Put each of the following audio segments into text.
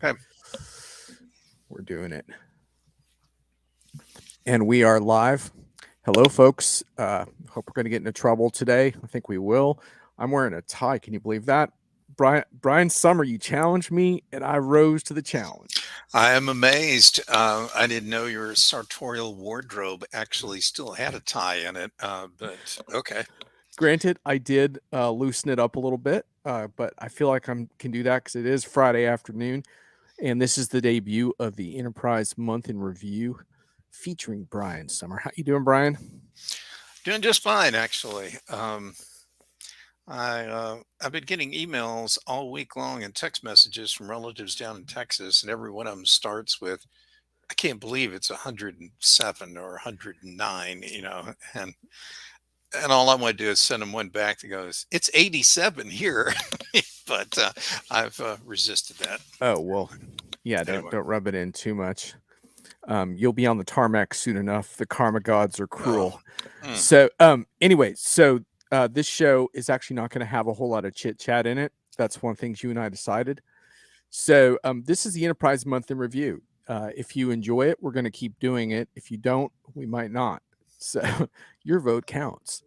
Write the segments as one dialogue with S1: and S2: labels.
S1: Okay.
S2: We're doing it. And we are live. Hello, folks. Hope we're going to get into trouble today. I think we will. I'm wearing a tie. Can you believe that? Brian Sommer, you challenged me, and I rose to the challenge.
S1: I am amazed. I didn't know your sartorial wardrobe actually still had a tie in it, but okay.
S2: Granted, I did loosen it up a little bit, but I feel like I can do that because it is Friday afternoon, and this is the debut of the Enterprise Month in Review featuring Brian Sommer. How you doing, Brian?
S1: Doing just fine, actually. I've been getting emails all week long and text messages from relatives down in Texas, and every one of them starts with, "I can't believe it's 107 or 109," and all I want to do is send them one back that goes, "It's 87 here," but I've resisted that.
S2: Oh well, yeah. Don't
S1: Anyway.
S2: don't rub it in too much. You'll be on the tarmac soon enough. The karma gods are
S1: Oh.
S2: cruel.
S1: Mm.
S2: So, this show is actually not going to have a whole lot of chit chat in it. That's one of the things you and I decided. So, this is the Enterprise Month in Review. If you enjoy it, we're going to keep doing it. If you don't, we might not. So, your vote counts.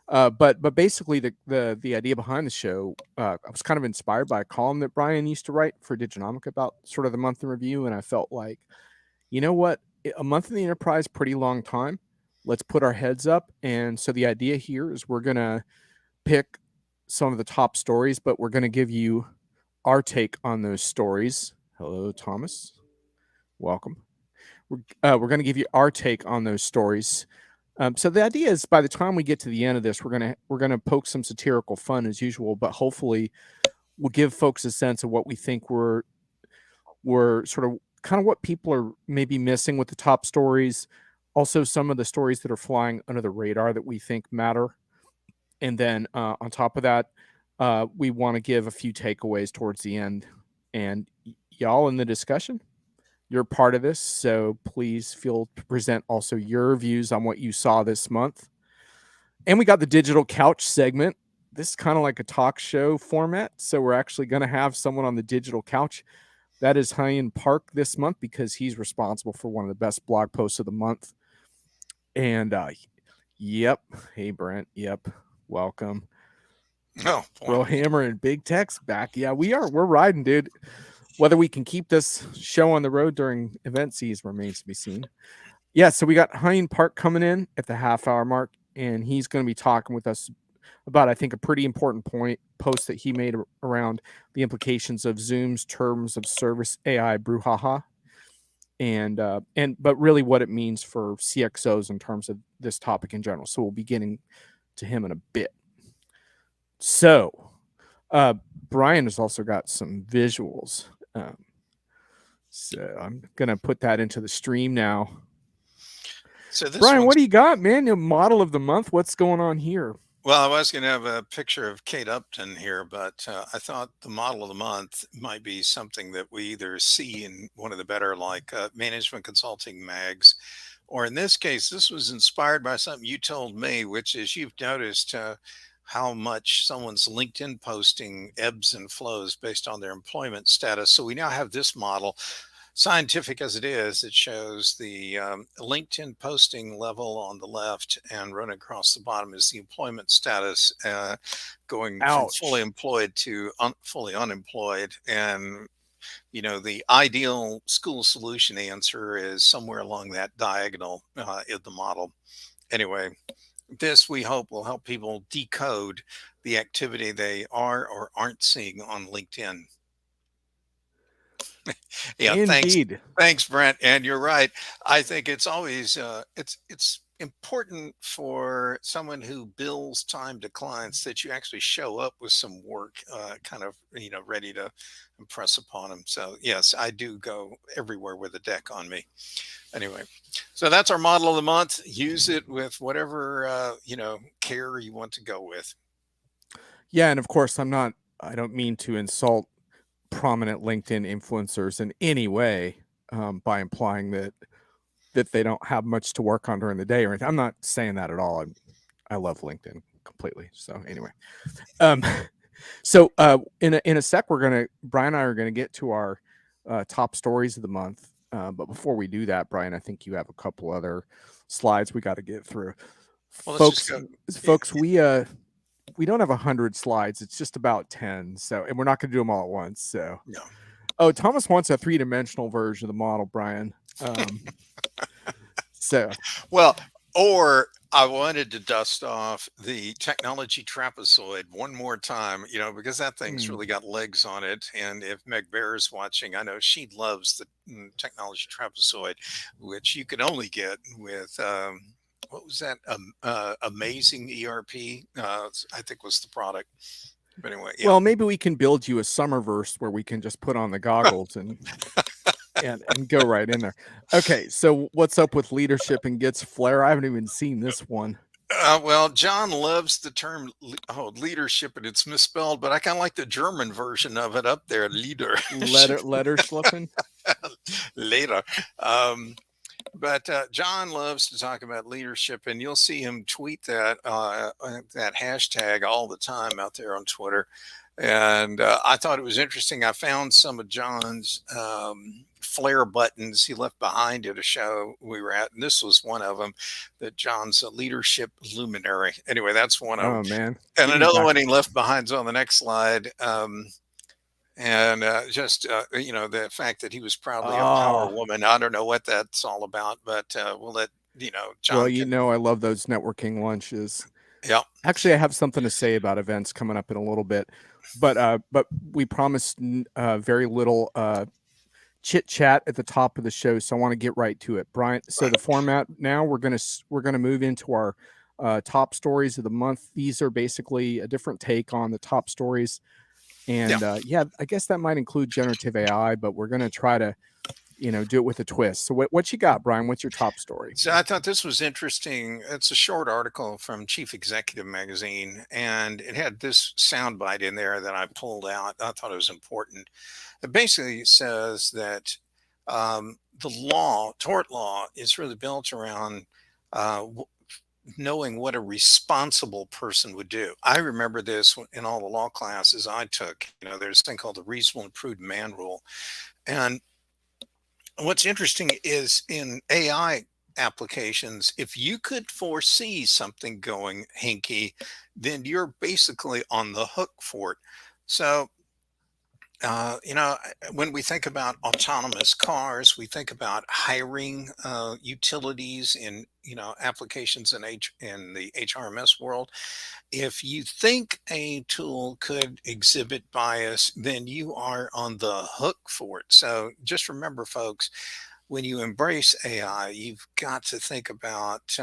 S2: But basically, the idea behind the show, I was kind of inspired by a column that Brian used to write for Diginomic about sort of the month in review, and I felt like, you know what, a month in the Enterprise, pretty long time. Let's put our heads up. And so the idea here is we're gonna pick some of the top stories, but we're gonna give you our take on those stories. Hello, Thomas. Welcome. We're going to give you our take on those stories. So the idea is, by the time we get to the end of this, we're gonna poke some satirical fun as usual, but hopefully we'll give folks a sense of what we think we're sort of kind of what people are maybe missing with the top stories. Also, some of the stories that are flying under the radar that we think matter. And then on top of that, we want to give a few takeaways towards the end. And y'all in the discussion, you're part of this, so please feel to present also your views on what you saw this month. And we got the digital couch segment. This is kind of like a talk show format, so we're actually going to have someone on the digital couch. That is Hyoun Park this month because he's responsible for one of the best blog posts of the month. And yep, hey Brent, yep, welcome.
S1: Oh, boy.
S2: Bro Hammer and Big Tech's back. Yeah, we're riding, dude. Whether we can keep this show on the road during event season remains to be seen. Yeah, so we got Hyoun Park coming in at the half hour mark, and he's going to be talking with us about, I think, a pretty important post that he made around the implications of Zoom's terms of service AI brouhaha, but really what it means for CXOs in terms of this topic in general. So we'll be getting to him in a bit. So Brian has also got some visuals. So I'm going to put that into the stream now.
S1: So this
S2: Brian,
S1: one's
S2: what do you got, man? Your model of the month. What's going on here?
S1: Well, I was going to have a picture of Kate Upton here, but I thought the model of the month might be something that we either see in one of the better, like management consulting mags, or in this case, this was inspired by something you told me, which is you've noticed how much someone's LinkedIn posting ebbs and flows based on their employment status. So we now have this model, scientific as it is. It shows the LinkedIn posting level on the left, and run across the bottom is the employment status, going from fully
S2: Ouch.
S1: employed to fully unemployed. And the ideal school solution answer is somewhere along that diagonal in the model. Anyway, this we hope will help people decode the activity they are or aren't seeing on LinkedIn. Yeah, thanks.
S2: Indeed.
S1: Thanks, Brent. And you're right. I think it's always it's important for someone who bills time to clients that you actually show up with some work, kind of ready to impress upon them. So yes, I do go everywhere with a deck on me. Anyway, so that's our model of the month. Use it with whatever care you want to go with.
S2: Yeah, and of course, I don't mean to insult prominent LinkedIn influencers in any way by implying that they don't have much to work on during the day or anything. I'm not saying that at all. I love LinkedIn completely. So anyway, um, so in a sec, Brian and I are gonna get to our top stories of the month. But before we do that, Brian, I think you have a couple other slides we got to get through.
S1: Well, let's just
S2: Folks,
S1: go. Yeah,
S2: folks, we don't have 100 slides. It's just about 10. So, and we're not going to do them all at once. So,
S1: no.
S2: oh, Thomas wants a 3-dimensional version of the model, Brian. So,
S1: Well, or I wanted to dust off the technology trapezoid one more time, because that thing's
S2: hmm.
S1: really got legs on it. And if Meg Bear is watching, I know she loves the technology trapezoid, which you could only get with what was that? Amazing ERP, I think was the product. But anyway, yeah.
S2: Well, maybe we can build you a Summerverse where we can just put on the goggles and go right in there. Okay, so what's up with leadership and gets flair? I haven't even seen this one.
S1: Well, John loves the term leadership, and it's misspelled, but I kind of like the German version of it up there, leadership.
S2: Letter schliffen.
S1: Later. But John loves to talk about leadership, and you'll see him tweet that hashtag all the time out there on Twitter. And I thought it was interesting. I found some of John's flare buttons he left behind at a show we were at, and this was one of them. That John's a leadership luminary. Anyway, that's one of them.
S2: Oh man,
S1: And
S2: give me
S1: another
S2: back.
S1: one he left behind's on the next slide. And just the fact that he was proudly a power
S2: Oh,
S1: woman. I don't know what that's all about, but we'll let
S2: well,
S1: John can.
S2: I love those networking lunches.
S1: Yeah,
S2: Actually, I have something to say about events coming up in a little bit, but we promised very little chit chat at the top of the show, so I want to get right to it, Brian. So the format now we're gonna move into our top stories of the month. These are basically a different take on the top stories,
S1: yeah.
S2: and yeah, I guess that might include generative AI, but we're gonna try to do it with a twist. So what you got, Brian? What's your top story?
S1: So I thought this was interesting. It's a short article from Chief Executive Magazine, and it had this soundbite in there that I pulled out. I thought it was important. It basically says that tort law, is really built around knowing what a responsible person would do. I remember this in all the law classes I took. There's a thing called the reasonable and prudent man rule. And what's interesting is in AI applications, if you could foresee something going hinky, then you're basically on the hook for it. So when we think about autonomous cars, we think about hiring utilities in applications in the HRMS world. If you think a tool could exhibit bias, then you are on the hook for it. So just remember, folks, when you embrace AI, you've got to think about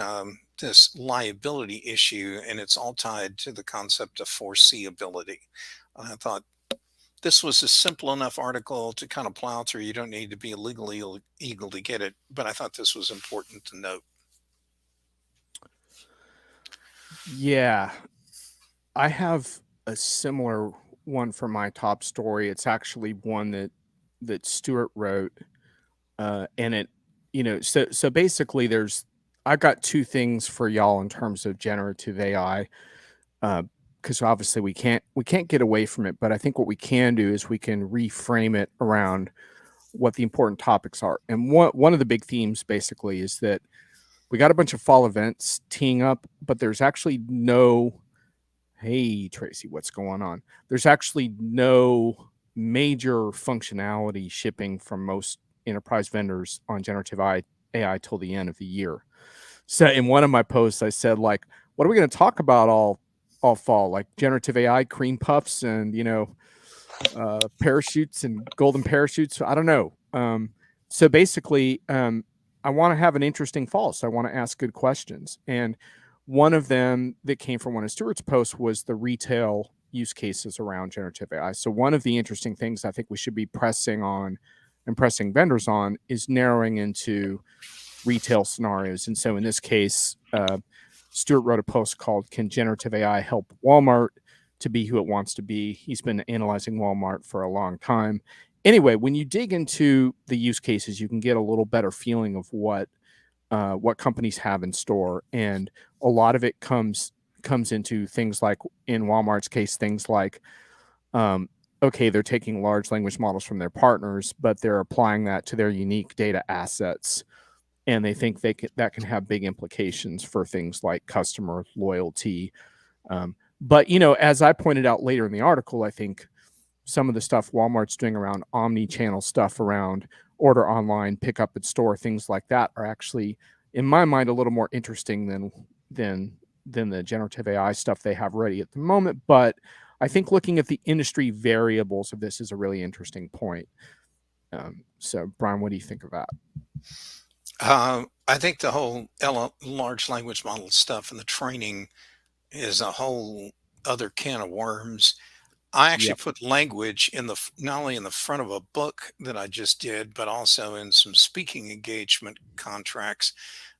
S1: this liability issue, and it's all tied to the concept of foreseeability. I thought this was a simple enough article to kind of plow through. You don't need to be legally eagle to get it, but I thought this was important to note.
S2: Yeah, I have a similar one for my top story. It's actually one that Stuart wrote, and it, so basically, I've got two things for y'all in terms of generative AI, because obviously we can't get away from it. But I think what we can do is we can reframe it around what the important topics are. And one of the big themes basically is that we got a bunch of fall events teeing up, but there's actually no. Hey, Tracy, what's going on? There's actually no major functionality shipping from most enterprise vendors on generative AI till the end of the year. So in one of my posts, I said, like, what are we going to talk about all fall? Like generative AI, cream puffs, and parachutes and golden parachutes. I don't know. So basically, I want to have an interesting fall. So I want to ask good questions. And one of them that came from one of Stuart's posts was the retail use cases around generative AI. So one of the interesting things I think we should be pressing on and pressing vendors on is narrowing into retail scenarios. And so in this case, Stuart wrote a post called "Can Generative AI Help Walmart to Be Who It Wants to Be?" He's been analyzing Walmart for a long time. Anyway, when you dig into the use cases, you can get a little better feeling of what companies have in store, and a lot of it comes into things like, in Walmart's case, things like okay, they're taking large language models from their partners, but they're applying that to their unique data assets. And they think that can have big implications for things like customer loyalty. But, as I pointed out later in the article, I think some of the stuff Walmart's doing around omni-channel stuff, around order online, pick up at store, things like that, are actually, in my mind, a little more interesting than than the generative AI stuff they have ready at the moment. But I think looking at the industry variables of this is a really interesting point. So, Brian, what do you think of that?
S1: I think the whole large language model stuff and the training is a whole other can of worms. I actually
S2: Yep.
S1: put language in not only in the front of a book that I just did, but also in some speaking engagement contracts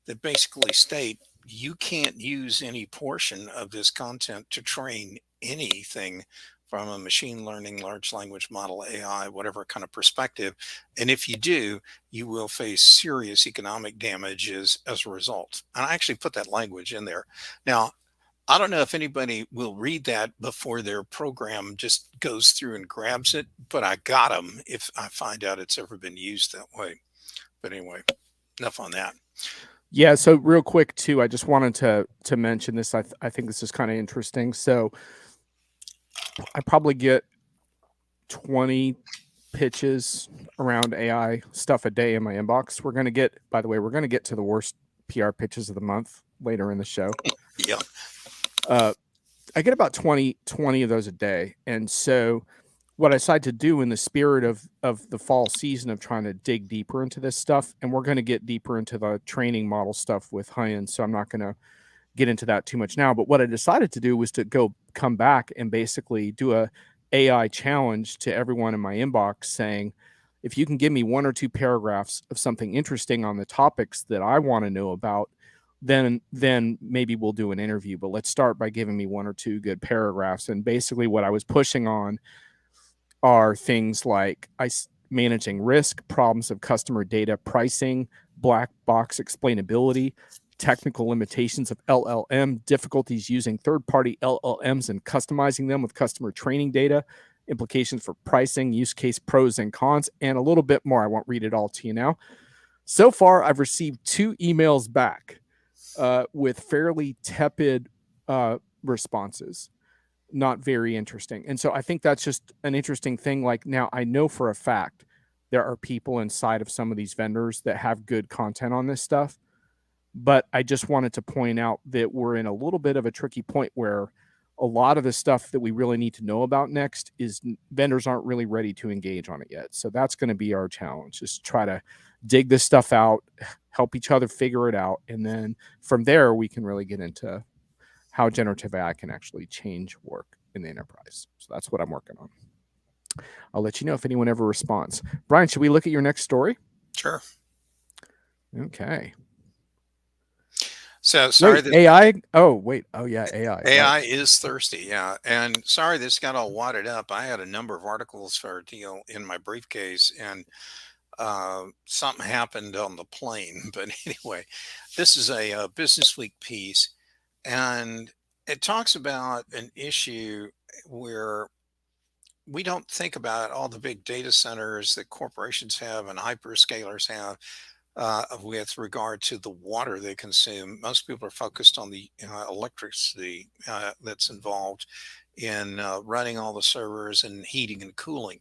S1: that basically state you can't use any portion of this content to train anything from a machine learning, large language model, AI, whatever kind of perspective. And if you do, you will face serious economic damages as a result. And I actually put that language in there. Now, I don't know if anybody will read that before their program just goes through and grabs it, but I got them if I find out it's ever been used that way. But anyway, enough on that.
S2: Yeah. So real quick too, I just wanted to mention this. I think this is kind of interesting. So I probably get 20 pitches around AI stuff a day in my inbox. By the way, we're gonna get to the worst PR pitches of the month later in the show.
S1: Yeah.
S2: Uh, I get about 20 of those a day. And so what I decided to do, in the spirit of the fall season, of trying to dig deeper into this stuff, and we're going to get deeper into the training model stuff with Hyoun, so I'm not going to get into that too much now. But what I decided to do was to come back and basically do a AI challenge to everyone in my inbox, saying, if you can give me one or two paragraphs of something interesting on the topics that I want to know about, then maybe we'll do an interview. But let's start by giving me one or two good paragraphs. And basically what I was pushing on are things like managing risk, problems of customer data pricing, black box explainability, technical limitations of LLM, difficulties using third-party LLMs and customizing them with customer training data, implications for pricing, use case pros and cons, and a little bit more. I won't read it all to you now. So far, I've received 2 emails back with fairly tepid responses. Not very interesting. And so I think that's just an interesting thing. Like, now I know for a fact there are people inside of some of these vendors that have good content on this stuff. But I just wanted to point out that we're in a little bit of a tricky point where a lot of the stuff that we really need to know about next is vendors aren't really ready to engage on it yet. So that's going to be our challenge, is try to dig this stuff out, help each other figure it out. And then from there, we can really get into how generative AI can actually change work in the enterprise. So that's what I'm working on. I'll let you know if anyone ever responds. Brian, should we look at your next story?
S1: Sure.
S2: Okay.
S1: So sorry
S2: Wait,
S1: that
S2: AI. Oh, wait. Oh, yeah, AI.
S1: AI
S2: Right.
S1: is thirsty. Yeah. And sorry this got all wadded up. I had a number of articles for a deal in my briefcase, and something happened on the plane. But anyway, this is a Business Week piece, and it talks about an issue where we don't think about all the big data centers that corporations have and hyperscalers have with regard to the water they consume. Most people are focused on the electricity that's involved in running all the servers and heating and cooling.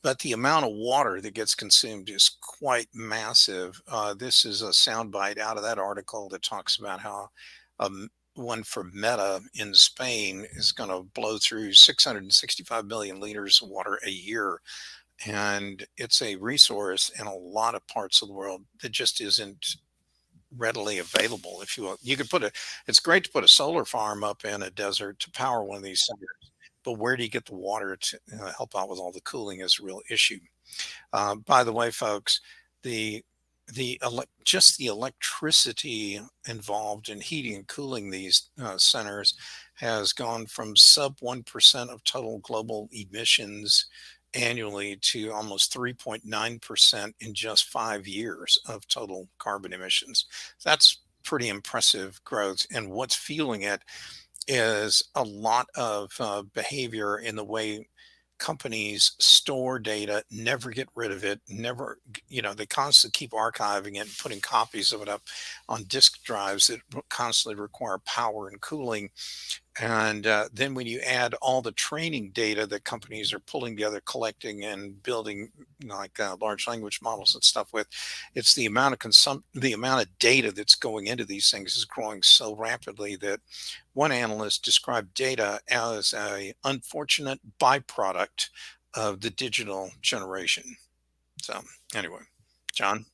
S1: But the amount of water that gets consumed is quite massive. This is a soundbite out of that article that talks about how one for Meta in Spain is going to blow through 665 million liters of water a year. And it's a resource in a lot of parts of the world that just isn't readily available. If you will, you could it's great to put a solar farm up in a desert to power one of these centers, but where do you get the water to help out with all the cooling is a real issue. By the way, folks, the just the electricity involved in heating and cooling these centers has gone from sub 1% of total global emissions annually to almost 3.9% in just 5 years of total carbon emissions. That's pretty impressive growth. And what's fueling it is a lot of behavior in the way companies store data, never get rid of it, never, they constantly keep archiving it and putting copies of it up on disk drives that constantly require power and cooling. And then when you add all the training data that companies are pulling together, collecting and building like large language models and stuff with, it's the amount of data that's going into these things is growing so rapidly that one analyst described data as a unfortunate byproduct of the digital generation. So anyway, John.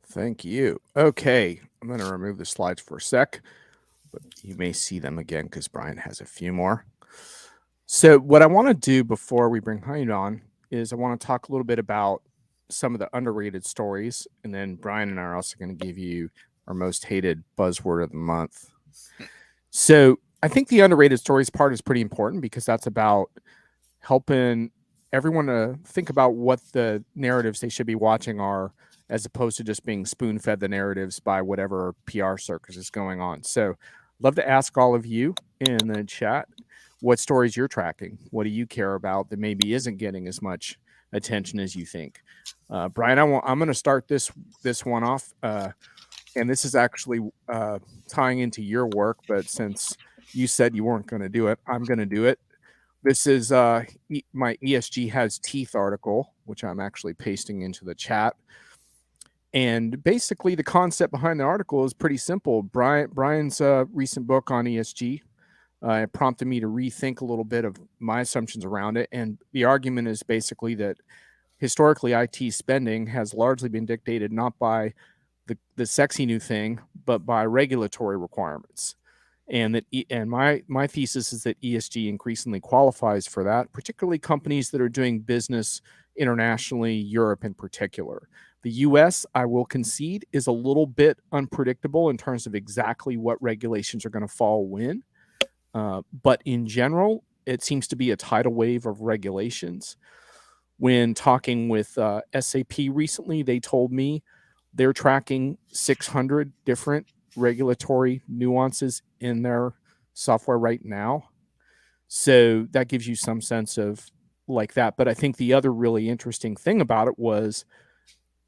S2: Thank you. Okay, I'm going to remove the slides for a sec, but you may see them again because Brian has a few more. So, what I want to do before we bring Hyoun on is I want to talk a little bit about some of the underrated stories, and then Brian and I are also going to give you our most hated buzzword of the month. So, I think the underrated stories part is pretty important because that's about helping everyone to think about what the narratives they should be watching are, as opposed to just being spoon fed the narratives by whatever PR circus is going on. So, love to ask all of you in the chat what stories you're tracking. What do you care about that maybe isn't getting as much attention as you think? Brian, I'm going to start this one off, and this is actually tying into your work. But since you said you weren't going to do it, I'm going to do it. This is my ESG has teeth article, which I'm actually pasting into the chat. And basically, the concept behind the article is pretty simple. Brian's recent book on ESG it prompted me to rethink a little bit of my assumptions around it. And the argument is basically that historically, IT spending has largely been dictated not by the sexy new thing, but by regulatory requirements. And my thesis is that ESG increasingly qualifies for that, particularly companies that are doing business internationally, Europe in particular. The US, I will concede, is a little bit unpredictable in terms of exactly what regulations are going to fall when. But in general, it seems to be a tidal wave of regulations. When talking with SAP recently, they told me they're tracking 600 different regulatory nuances in their software right now. So that gives you some sense of like that. But I think the other really interesting thing about it was,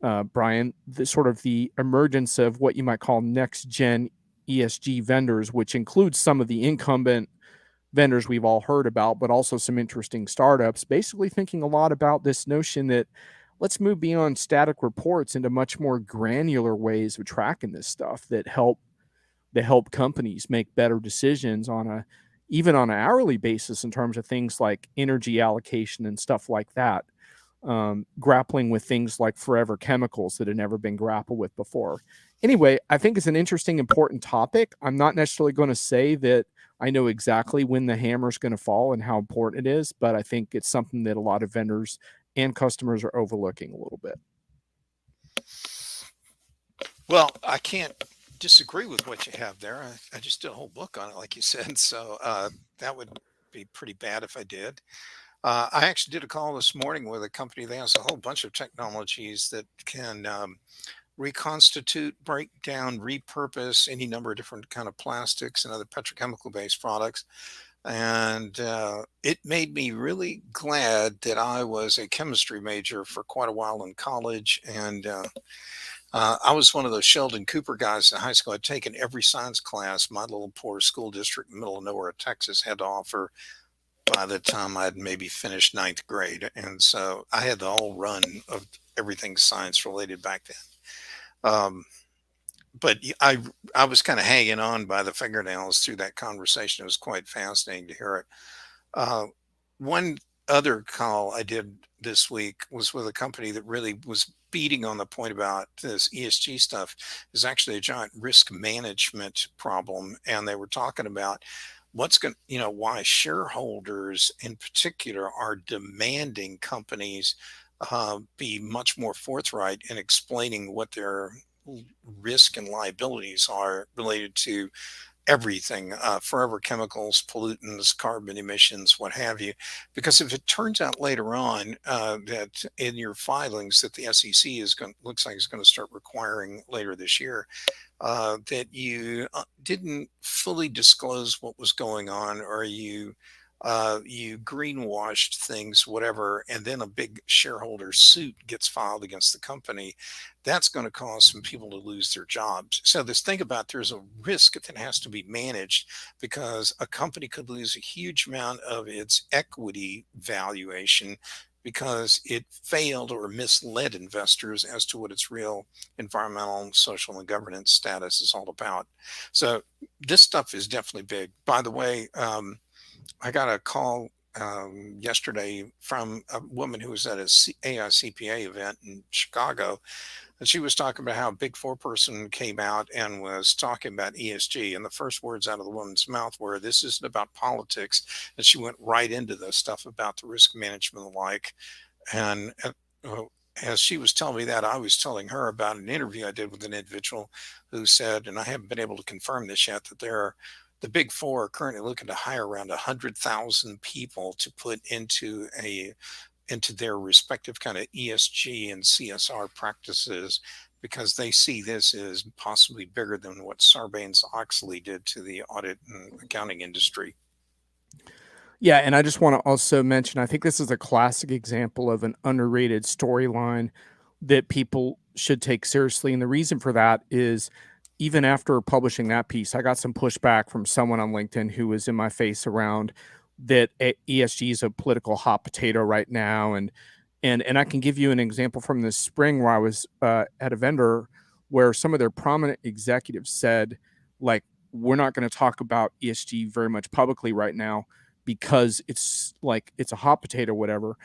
S2: Brian, the sort of the emergence of what you might call next gen ESG vendors, which includes some of the incumbent vendors we've all heard about, but also some interesting startups, basically thinking a lot about this notion that let's move beyond static reports into much more granular ways of tracking this stuff that help companies make better decisions on a even on an hourly basis in terms of things like energy allocation and stuff like that. Grappling with things like forever chemicals that had never been grappled with before. Anyway, I think it's an interesting, important topic. I'm not necessarily going to say that I know exactly when the hammer is going to fall and how important it is, but I think it's something that a lot of vendors and customers are overlooking a little bit.
S1: Well, I can't disagree with what you have there. I just did a whole book on it, like you said. So that would be pretty bad if I did. I actually did a call this morning with a company that has a whole bunch of technologies that can reconstitute, break down, repurpose any number of different kind of plastics and other petrochemical based products. And it made me really glad that I was a chemistry major for quite a while in college. And I was one of those Sheldon Cooper guys in high school. I'd taken every science class my little poor school district in the middle of nowhere, Texas, had to offer by the time I'd maybe finished ninth grade. And so I had the whole run of everything science related back then. But I was kind of hanging on by the fingernails through that conversation. It was quite fascinating to hear it. Uh, One other call I did this week was with a company that really was beating on the point about this ESG stuff is actually a giant risk management problem. And they were talking about why shareholders in particular are demanding companies be much more forthright in explaining what their risk and liabilities are related to everything, forever chemicals, pollutants, carbon emissions, what have you. Because if it turns out later on that in your filings that the SEC looks like is going to start requiring later this year, that you didn't fully disclose what was going on, or you you greenwashed things, whatever, and then a big shareholder suit gets filed against the company, that's going to cause some people to lose their jobs. So this thing about there's a risk that has to be managed because a company could lose a huge amount of its equity valuation because it failed or misled investors as to what its real environmental, social, and governance status is all about. So this stuff is definitely big. By the way, I got a call yesterday from a woman who was at a AI CPA event in Chicago, and she was talking about how a big four person came out and was talking about ESG. And the first words out of the woman's mouth were, "This isn't about politics." And she went right into the stuff about the risk management and the like. And uh, as she was telling me that, I was telling her about an interview I did with an individual who said, and I haven't been able to confirm this yet, that the big four are currently looking to hire around 100,000 people to put into their respective kind of ESG and CSR practices because they see this as possibly bigger than what Sarbanes-Oxley did to the audit and accounting industry.
S2: Yeah, and I just want to also mention, I think this is a classic example of an underrated storyline that people should take seriously. And the reason for that is even after publishing that piece, I got some pushback from someone on LinkedIn who was in my face around that ESG is a political hot potato right now. And I can give you an example from this spring where I was at a vendor where some of their prominent executives said, like, we're not going to talk about ESG very much publicly right now because it's like it's a hot potato, whatever.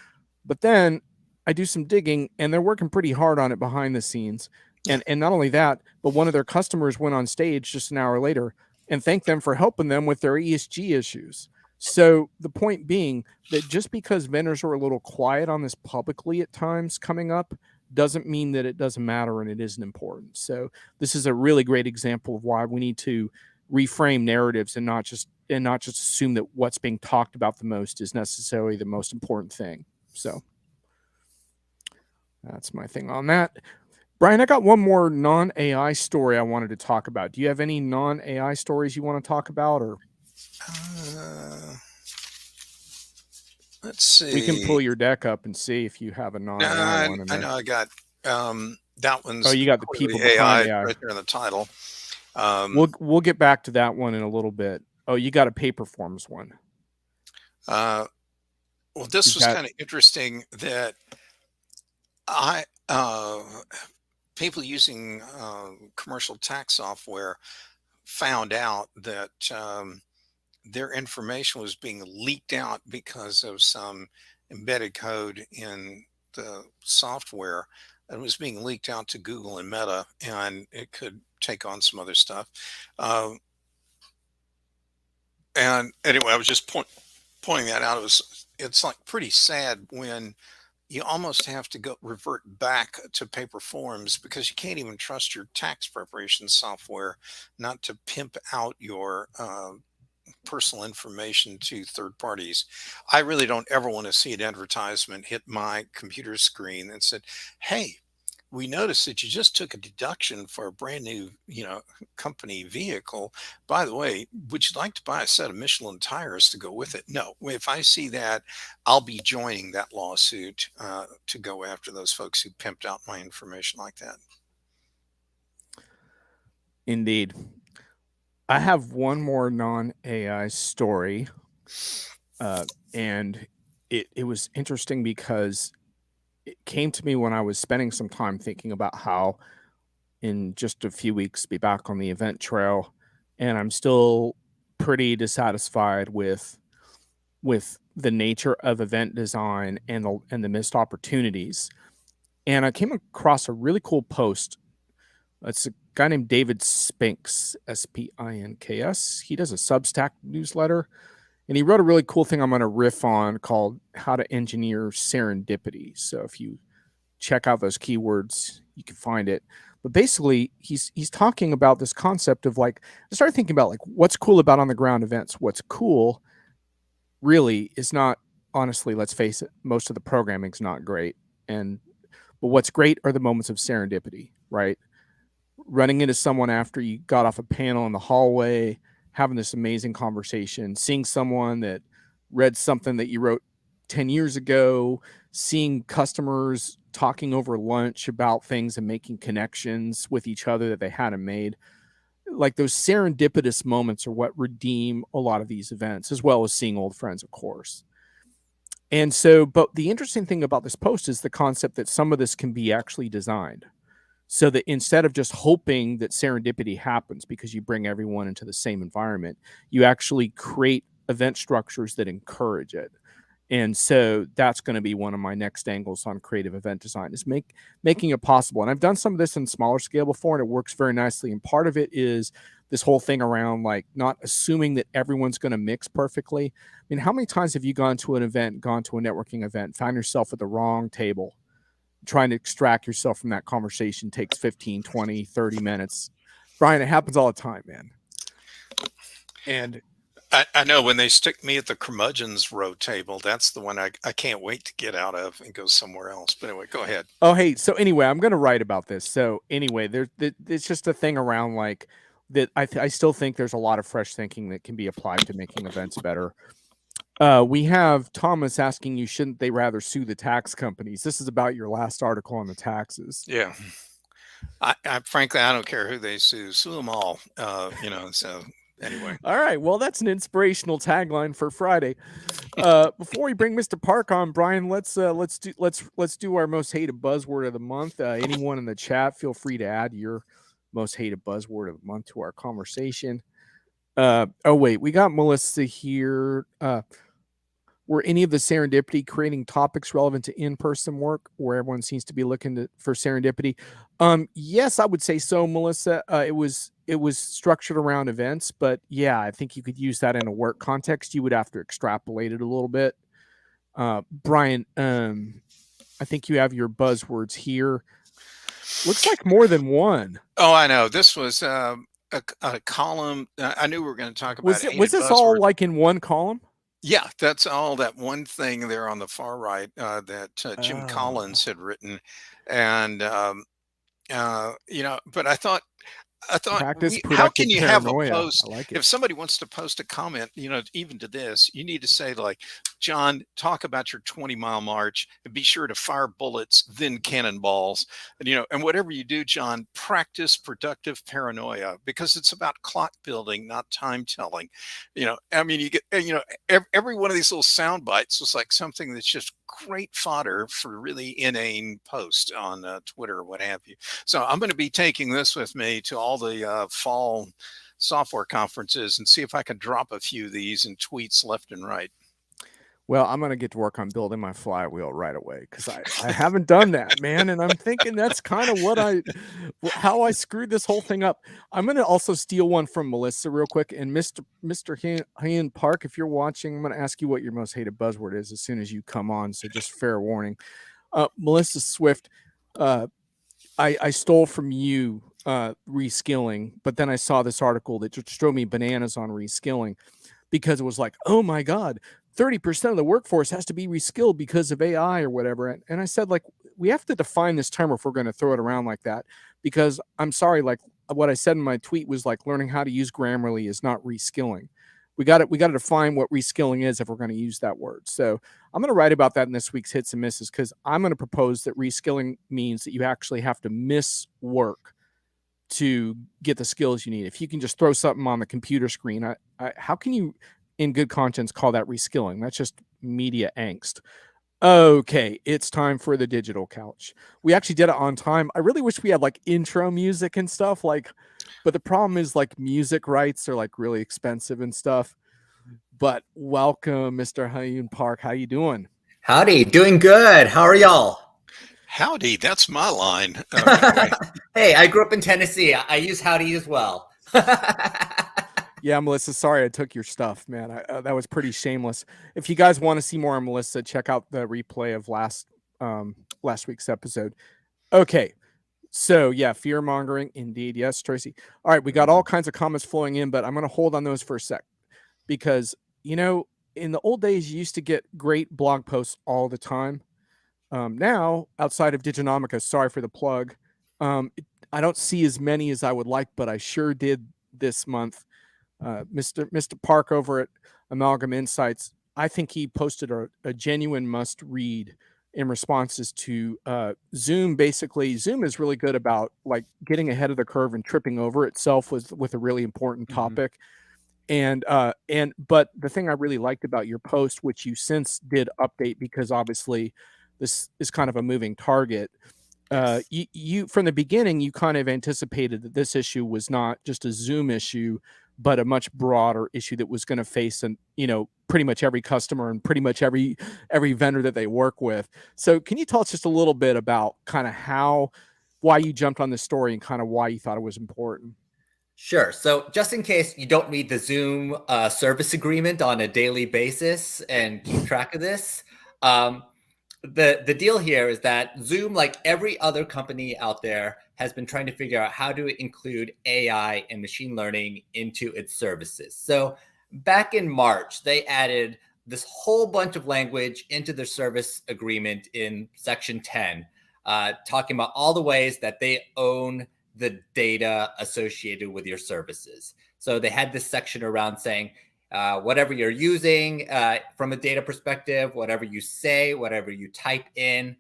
S2: But then I do some digging and they're working pretty hard on it behind the scenes.
S1: Yeah.
S2: And not only that, but one of their customers went on stage just an hour later and thanked them for helping them with their ESG issues. So the point being that just because vendors are a little quiet on this publicly at times coming up doesn't mean that it doesn't matter and it isn't important. So this is a really great example of why we need to reframe narratives and not just assume that what's being talked about the most is necessarily the most important thing. So that's my thing on that. Brian, I got one more non-AI story I wanted to talk about. Do you have any non-AI stories you want to talk about, or
S1: let's see.
S2: We can pull your deck up and see if you have a non-AI one in
S1: I
S2: there.
S1: know I got that one's
S2: Oh, you got the people behind AI
S1: right there in the title.
S2: We'll get back to that one in a little bit. Oh, you got a paper forms one.
S1: Well, this was kind of interesting that I people using commercial tax software found out that their information was being leaked out because of some embedded code in the software. It was being leaked out to Google and Meta, and it could take on some other stuff. And anyway, I was just pointing that out. It's like pretty sad when you almost have to go revert back to paper forms because you can't even trust your tax preparation software not to pimp out your personal information to third parties. I really don't ever want to see an advertisement hit my computer screen and said, "Hey, we noticed that you just took a deduction for a brand new, company vehicle. By the way, would you like to buy a set of Michelin tires to go with it?" No, if I see that, I'll be joining that lawsuit to go after those folks who pimped out my information like that.
S2: Indeed. I have one more non-AI story, and it was interesting because it came to me when I was spending some time thinking about how in just a few weeks be back on the event trail, and I'm still pretty dissatisfied with the nature of event design and the missed opportunities. And I came across a really cool post. It's a guy named David Spinks, Spinks. He does a Substack newsletter, and he wrote a really cool thing I'm going to riff on called "How to Engineer Serendipity." So if you check out those keywords, you can find it. But basically, he's talking about this concept of, like, I started thinking about, like, what's cool about on the ground events. What's cool really is not, honestly, let's face it, most of the programming's not great. But what's great are the moments of serendipity, right? Running into someone after you got off a panel in the hallway, having this amazing conversation, seeing someone that read something that you wrote 10 years ago, seeing customers talking over lunch about things and making connections with each other that they hadn't made. Like those serendipitous moments are what redeem a lot of these events, as well as seeing old friends, of course. And so, but the interesting thing about this post is the concept that some of this can be actually designed so that instead of just hoping that serendipity happens because you bring everyone into the same environment, you actually create event structures that encourage it. And so that's going to be one of my next angles on creative event design is making it possible. And I've done some of this in smaller scale before, and it works very nicely. And part of it is this whole thing around like not assuming that everyone's going to mix perfectly. I mean, how many times have you gone to an event, gone to a networking event, found yourself at the wrong table? Trying to extract yourself from that conversation takes 15, 20, 30 minutes. Brian, it happens all the time, man. And
S1: I know when they stick me at the curmudgeons row table, that's the one I can't wait to get out of and go somewhere else. But anyway, go ahead.
S2: oh, hey, so anyway, I'm going to write about this. So anyway, it's just a thing around like that. I still think there's a lot of fresh thinking that can be applied to making events better. We have Thomas asking you, shouldn't they rather sue the tax companies? This is about your last article on the taxes.
S1: Yeah. I frankly, I don't care who they sue them all. So anyway.
S2: All right. Well, that's an inspirational tagline for Friday. Before we bring Mr. Park on, Brian, let's do our most hated buzzword of the month. Anyone in the chat, feel free to add your most hated buzzword of the month to our conversation. Oh wait, we got Melissa here. Were any of the serendipity creating topics relevant to in-person work where everyone seems to be looking for serendipity? Yes, I would say so, Melissa. It was structured around events, but yeah, I think you could use that in a work context. You would have to extrapolate it a little bit. Brian, I think you have your buzzwords here. Looks like more than one.
S1: Oh, I know. This was a column. I knew we were going to talk about.
S2: Was this all like in one column?
S1: Yeah, that's all that one thing there on the far right that Jim Collins had written, and but I thought, how can you have a post if somebody wants to post a comment, even to this, you need to say like, John, talk about your 20-mile march and be sure to fire bullets, then cannonballs. And whatever you do, John, practice productive paranoia because it's about clock building, not time telling. I mean, you get, every one of these little sound bites was like something that's just great fodder for really inane posts on Twitter or what have you. So I'm going to be taking this with me to all the fall software conferences and see if I can drop a few of these in tweets left and right.
S2: Well, I'm going to get to work on building my flywheel right away because I haven't done that, man. And I'm thinking that's kind of how I screwed this whole thing up. I'm going to also steal one from Melissa real quick. And Mr. Hyoun Park, if you're watching, I'm going to ask you what your most hated buzzword is as soon as you come on. So just fair warning. Melissa Swift, I stole from you reskilling, but then I saw this article that just drove me bananas on reskilling because it was like, oh my God, 30% of the workforce has to be reskilled because of AI or whatever. And I said, like, we have to define this term if we're going to throw it around like that, because I'm sorry, like what I said in my tweet was like learning how to use Grammarly is not reskilling. We got to define what reskilling is if we're going to use that word. So I'm going to write about that in this week's Hits and Misses, because I'm going to propose that reskilling means that you actually have to miss work to get the skills you need. If you can just throw something on the computer screen, how can you in good conscience call that reskilling? That's just media angst. Okay, it's time for the digital couch. We actually did it on time. I really wish we had like intro music and stuff, but the problem is like music rights are like really expensive and stuff. But welcome, Mr. Hyoun Park. How you doing?
S3: Howdy, doing good. How are y'all?
S1: Howdy, that's my line.
S3: Hey, I grew up in Tennessee. I use howdy as well.
S2: Yeah, Melissa, sorry I took your stuff, man. That was pretty shameless. If you guys want to see more on Melissa, check out the replay of last week's episode. Okay, so yeah, fear mongering, indeed. Yes, Tracy. All right, we got all kinds of comments flowing in, but I'm going to hold on those for a sec because, in the old days, you used to get great blog posts all the time. Now, outside of Diginomica, sorry for the plug, I don't see as many as I would like, but I sure did this month. Mr. Park over at Amalgam Insights I think he posted a genuine must read in responses to Zoom. Basically, Zoom is really good about like getting ahead of the curve and tripping over itself with a really important topic. But the thing I really liked about your post, which you since did update because obviously this is kind of a moving target.
S3: Yes.
S2: You from the beginning, you kind of anticipated that this issue was not just a Zoom issue, but a much broader issue that was going to face pretty much every customer and pretty much every vendor that they work with. So can you tell us just a little bit about kind of why you jumped on this story and kind of why you thought it was important?
S3: Sure. So just in case you don't read the Zoom service agreement on a daily basis and keep track of this, um, the deal here is that Zoom, like every other company out there, has been trying to figure out how to include AI and machine learning into its services. So back in March, they added this whole bunch of language into their service agreement in Section 10, talking about all the ways that they own the data associated with your services. So they had this section around saying, whatever you're using from a data perspective, whatever you say, whatever you type in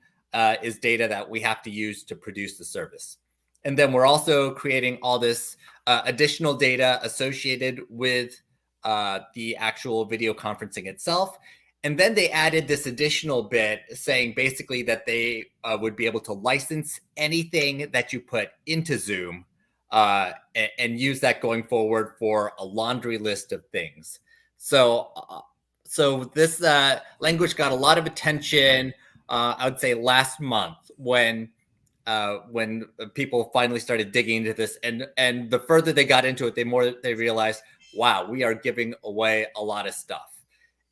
S3: is data that we have to use to produce the service. And then we're also creating all this additional data associated with the actual video conferencing itself. And then they added this additional bit saying basically that they would be able to license anything that you put into Zoom and use that going forward for a laundry list of things. So this language got a lot of attention, I would say last month when people finally started digging into this. And the further they got into it, the more they realized, wow, we are giving away a lot of stuff.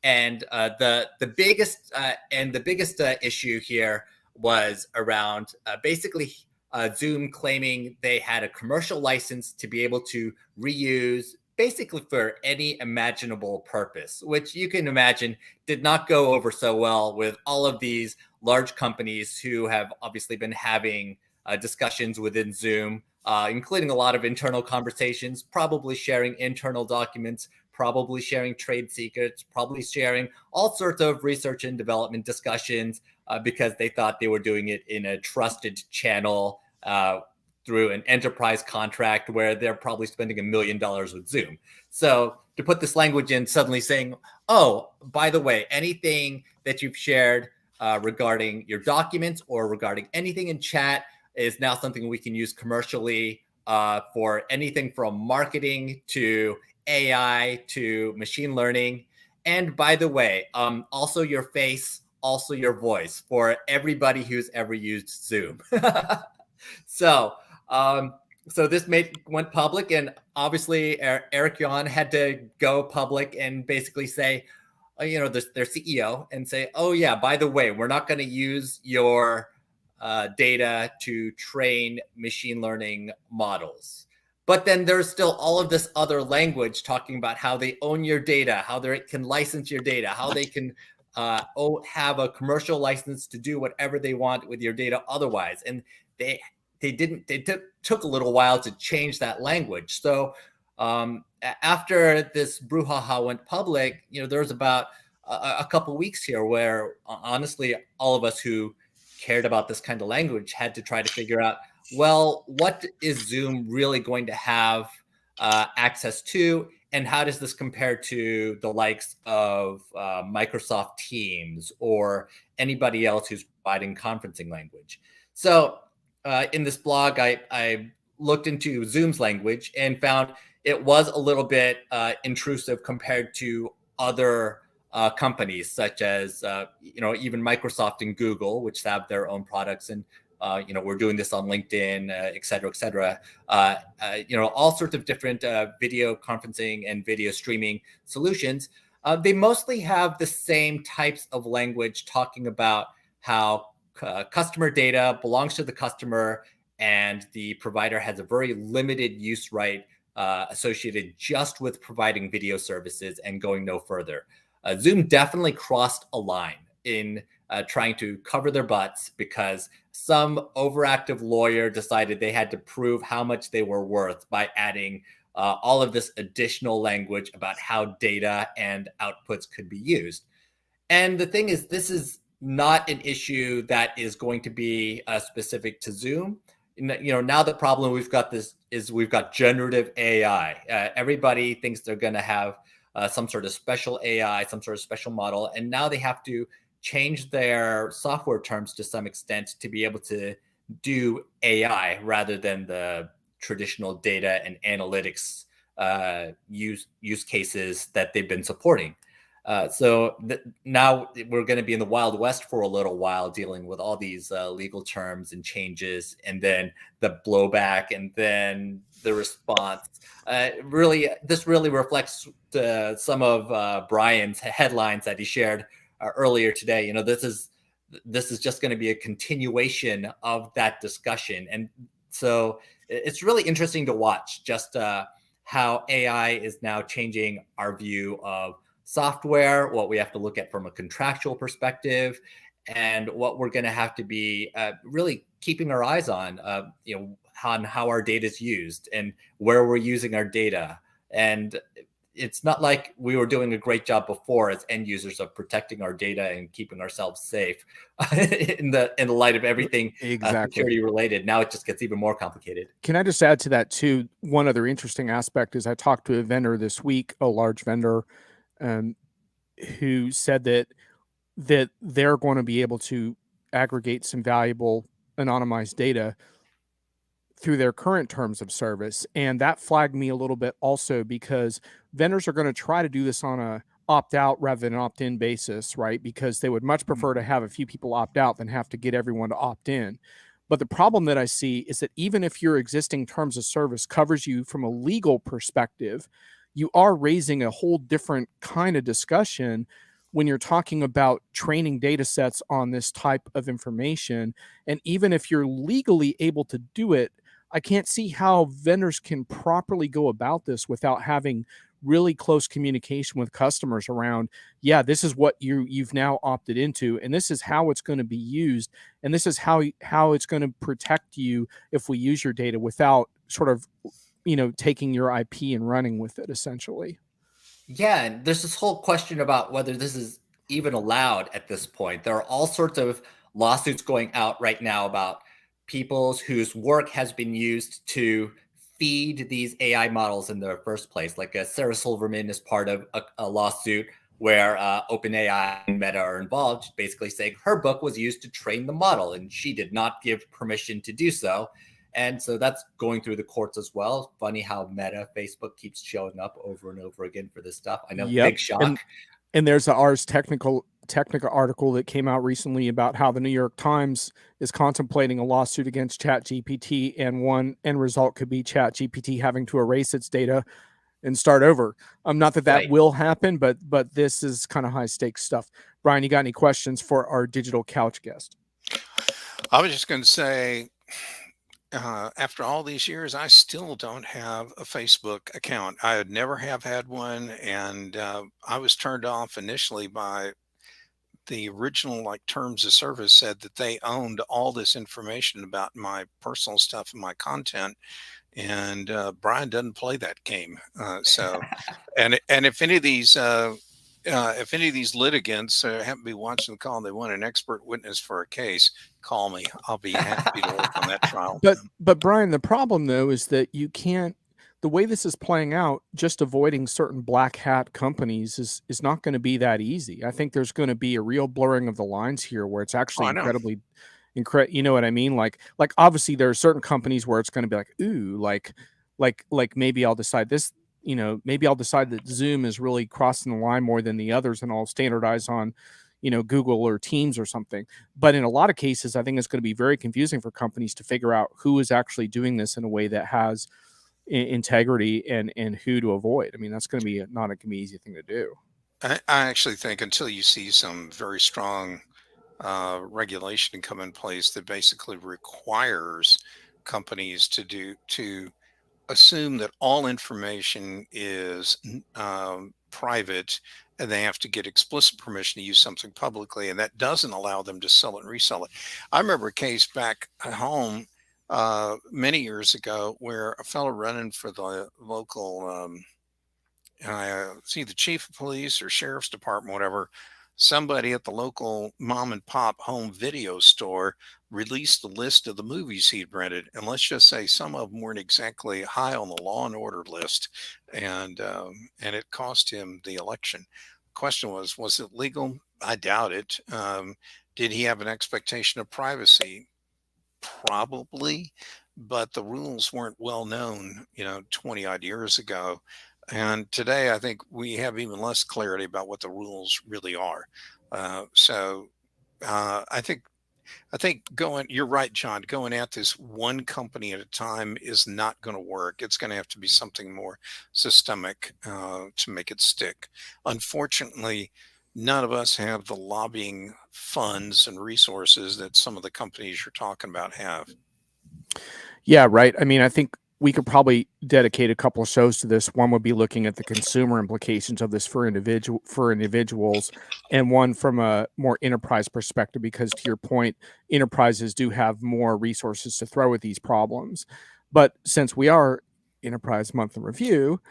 S3: And the biggest issue here was around basically Zoom claiming they had a commercial license to be able to reuse basically for any imaginable purpose, which you can imagine did not go over so well with all of these large companies who have obviously been having discussions within Zoom, including a lot of internal conversations, probably sharing internal documents, probably sharing trade secrets, probably sharing all sorts of research and development discussions because they thought they were doing it in a trusted channel through an enterprise contract where they're probably spending $1 million with Zoom. So to put this language in, suddenly saying, oh, by the way, anything that you've shared regarding your documents or regarding anything in chat is now something we can use commercially for anything from marketing to AI to machine learning. And by the way, also your face, also your voice for everybody who's ever used Zoom. So this went public, and obviously Eric Yuan had to go public and basically say, their CEO, and say, oh yeah, by the way, we're not going to use your data to train machine learning models. But then there's still all of this other language talking about how they own your data, how they can license your data, how they can have a commercial license to do whatever they want with your data otherwise. And they took a little while to change that language. So after this brouhaha went public, there was about a couple weeks here where honestly, all of us who cared about this kind of language had to try to figure out, well, what is Zoom really going to have access to? And how does this compare to the likes of Microsoft Teams or anybody else who's providing conferencing language? So in this blog, I looked into Zoom's language and found it was a little bit intrusive compared to other companies such as, even Microsoft and Google, which have their own products. And, we're doing this on LinkedIn, et cetera, et cetera. All sorts of different video conferencing and video streaming solutions. They mostly have the same types of language talking about how customer data belongs to the customer and the provider has a very limited use right associated just with providing video services and going no further. Zoom definitely crossed a line in trying to cover their butts because some overactive lawyer decided they had to prove how much they were worth by adding all of this additional language about how data and outputs could be used. And the thing is, this is not an issue that is going to be specific to Zoom. Now the problem we've got we've got generative AI. Everybody thinks they're going to have some sort of special AI, some sort of special model, and now they have to change their software terms to some extent to be able to do AI rather than the traditional data and analytics use cases that they've been supporting. Now we're going to be in the Wild West for a little while, dealing with all these legal terms and changes, and then the blowback, and then the response. This really reflects some of Brian's headlines that he shared earlier today. This is just going to be a continuation of that discussion, and so it's really interesting to watch just how AI is now changing our view of software, what we have to look at from a contractual perspective, and what we're going to have to be really keeping our eyes on, on how our data is used and where we're using our data. And it's not like we were doing a great job before as end users of protecting our data and keeping ourselves safe in the light of everything security related. Now it just gets even more complicated.
S2: Can I just add to that too? One other interesting aspect is I talked to a vendor this week, a large vendor, who said that they're going to be able to aggregate some valuable anonymized data through their current terms of service. And that flagged me a little bit also, because vendors are going to try to do this on a opt-out rather than opt-in basis, right? Because they would much prefer to have a few people opt out than have to get everyone to opt in. But the problem that I see is that even if your existing terms of service covers you from a legal perspective, you are raising a whole different kind of discussion when you're talking about training data sets on this type of information. And even if you're legally able to do it, I can't see how vendors can properly go about this without having really close communication with customers around, yeah, this is what you've now opted into, and this is how it's going to be used, and this is how it's going to protect you if we use your data, without sort of taking your IP and running with it, essentially.
S3: Yeah, and there's this whole question about whether this is even allowed at this point. There are all sorts of lawsuits going out right now about people whose work has been used to feed these AI models in the first place. Like Sarah Silverman is part of a lawsuit where OpenAI and Meta are involved, basically saying her book was used to train the model and she did not give permission to do so. And so that's going through the courts as well. Funny how Meta, Facebook keeps showing up over and over again for this stuff. I know, big shock.
S2: And there's a Ars Technica article that came out recently about how the New York Times is contemplating a lawsuit against ChatGPT, and one end result could be ChatGPT having to erase its data and start over. Not that
S3: Right.
S2: will happen, but this is kind of high stakes stuff. Brian, you got any questions for our digital couch guest?
S1: I was just going to say, after all these years, I still don't have a Facebook account. I had never have had one, and I was turned off initially by the original terms of service said that they owned all this information about my personal stuff and my content. And Brian doesn't play that game. And if any of these litigants happen to be watching the call and they want an expert witness for a case, call me. I'll be happy to work on that trial.
S2: But Brian, the problem though is that you can't. The way this is playing out, just avoiding certain black hat companies is not going to be that easy. I think there's going to be a real blurring of the lines here, where it's actually incredibly. You know what I mean? Like obviously there are certain companies where it's going to be like, ooh, like maybe I'll decide this, maybe I'll decide that Zoom is really crossing the line more than the others, and I'll standardize on, Google or Teams or something. But in a lot of cases, I think it's going to be very confusing for companies to figure out who is actually doing this in a way that has integrity and who to avoid. I mean, that's going to be not going to be an easy thing to do.
S1: I actually think until you see some very strong regulation come in place that basically requires companies to assume that all information is private, and they have to get explicit permission to use something publicly, and that doesn't allow them to sell it and resell it. I remember a case back at home many years ago where a fellow running for the local see the chief of police or sheriff's department, whatever, somebody at the local mom and pop home video store released a list of the movies he'd rented, and let's just say some of them weren't exactly high on the Law and Order list, and it cost him the election. Question was it legal? I doubt it. Did he have an expectation of privacy? Probably, but the rules weren't well known, 20 odd years ago. And today, I think we have even less clarity about what the rules really are. So I think you're right, John. Going at this one company at a time is not going to work. It's going to have to be something more systemic to make it stick. Unfortunately, none of us have the lobbying funds and resources that some of the companies you're talking about have.
S2: Yeah, right. I mean, I think we could probably dedicate a couple of shows to this. One would be looking at the consumer implications of this for individuals, and one from a more enterprise perspective, because to your point, enterprises do have more resources to throw at these problems. But since we are Enterprise Month in Review,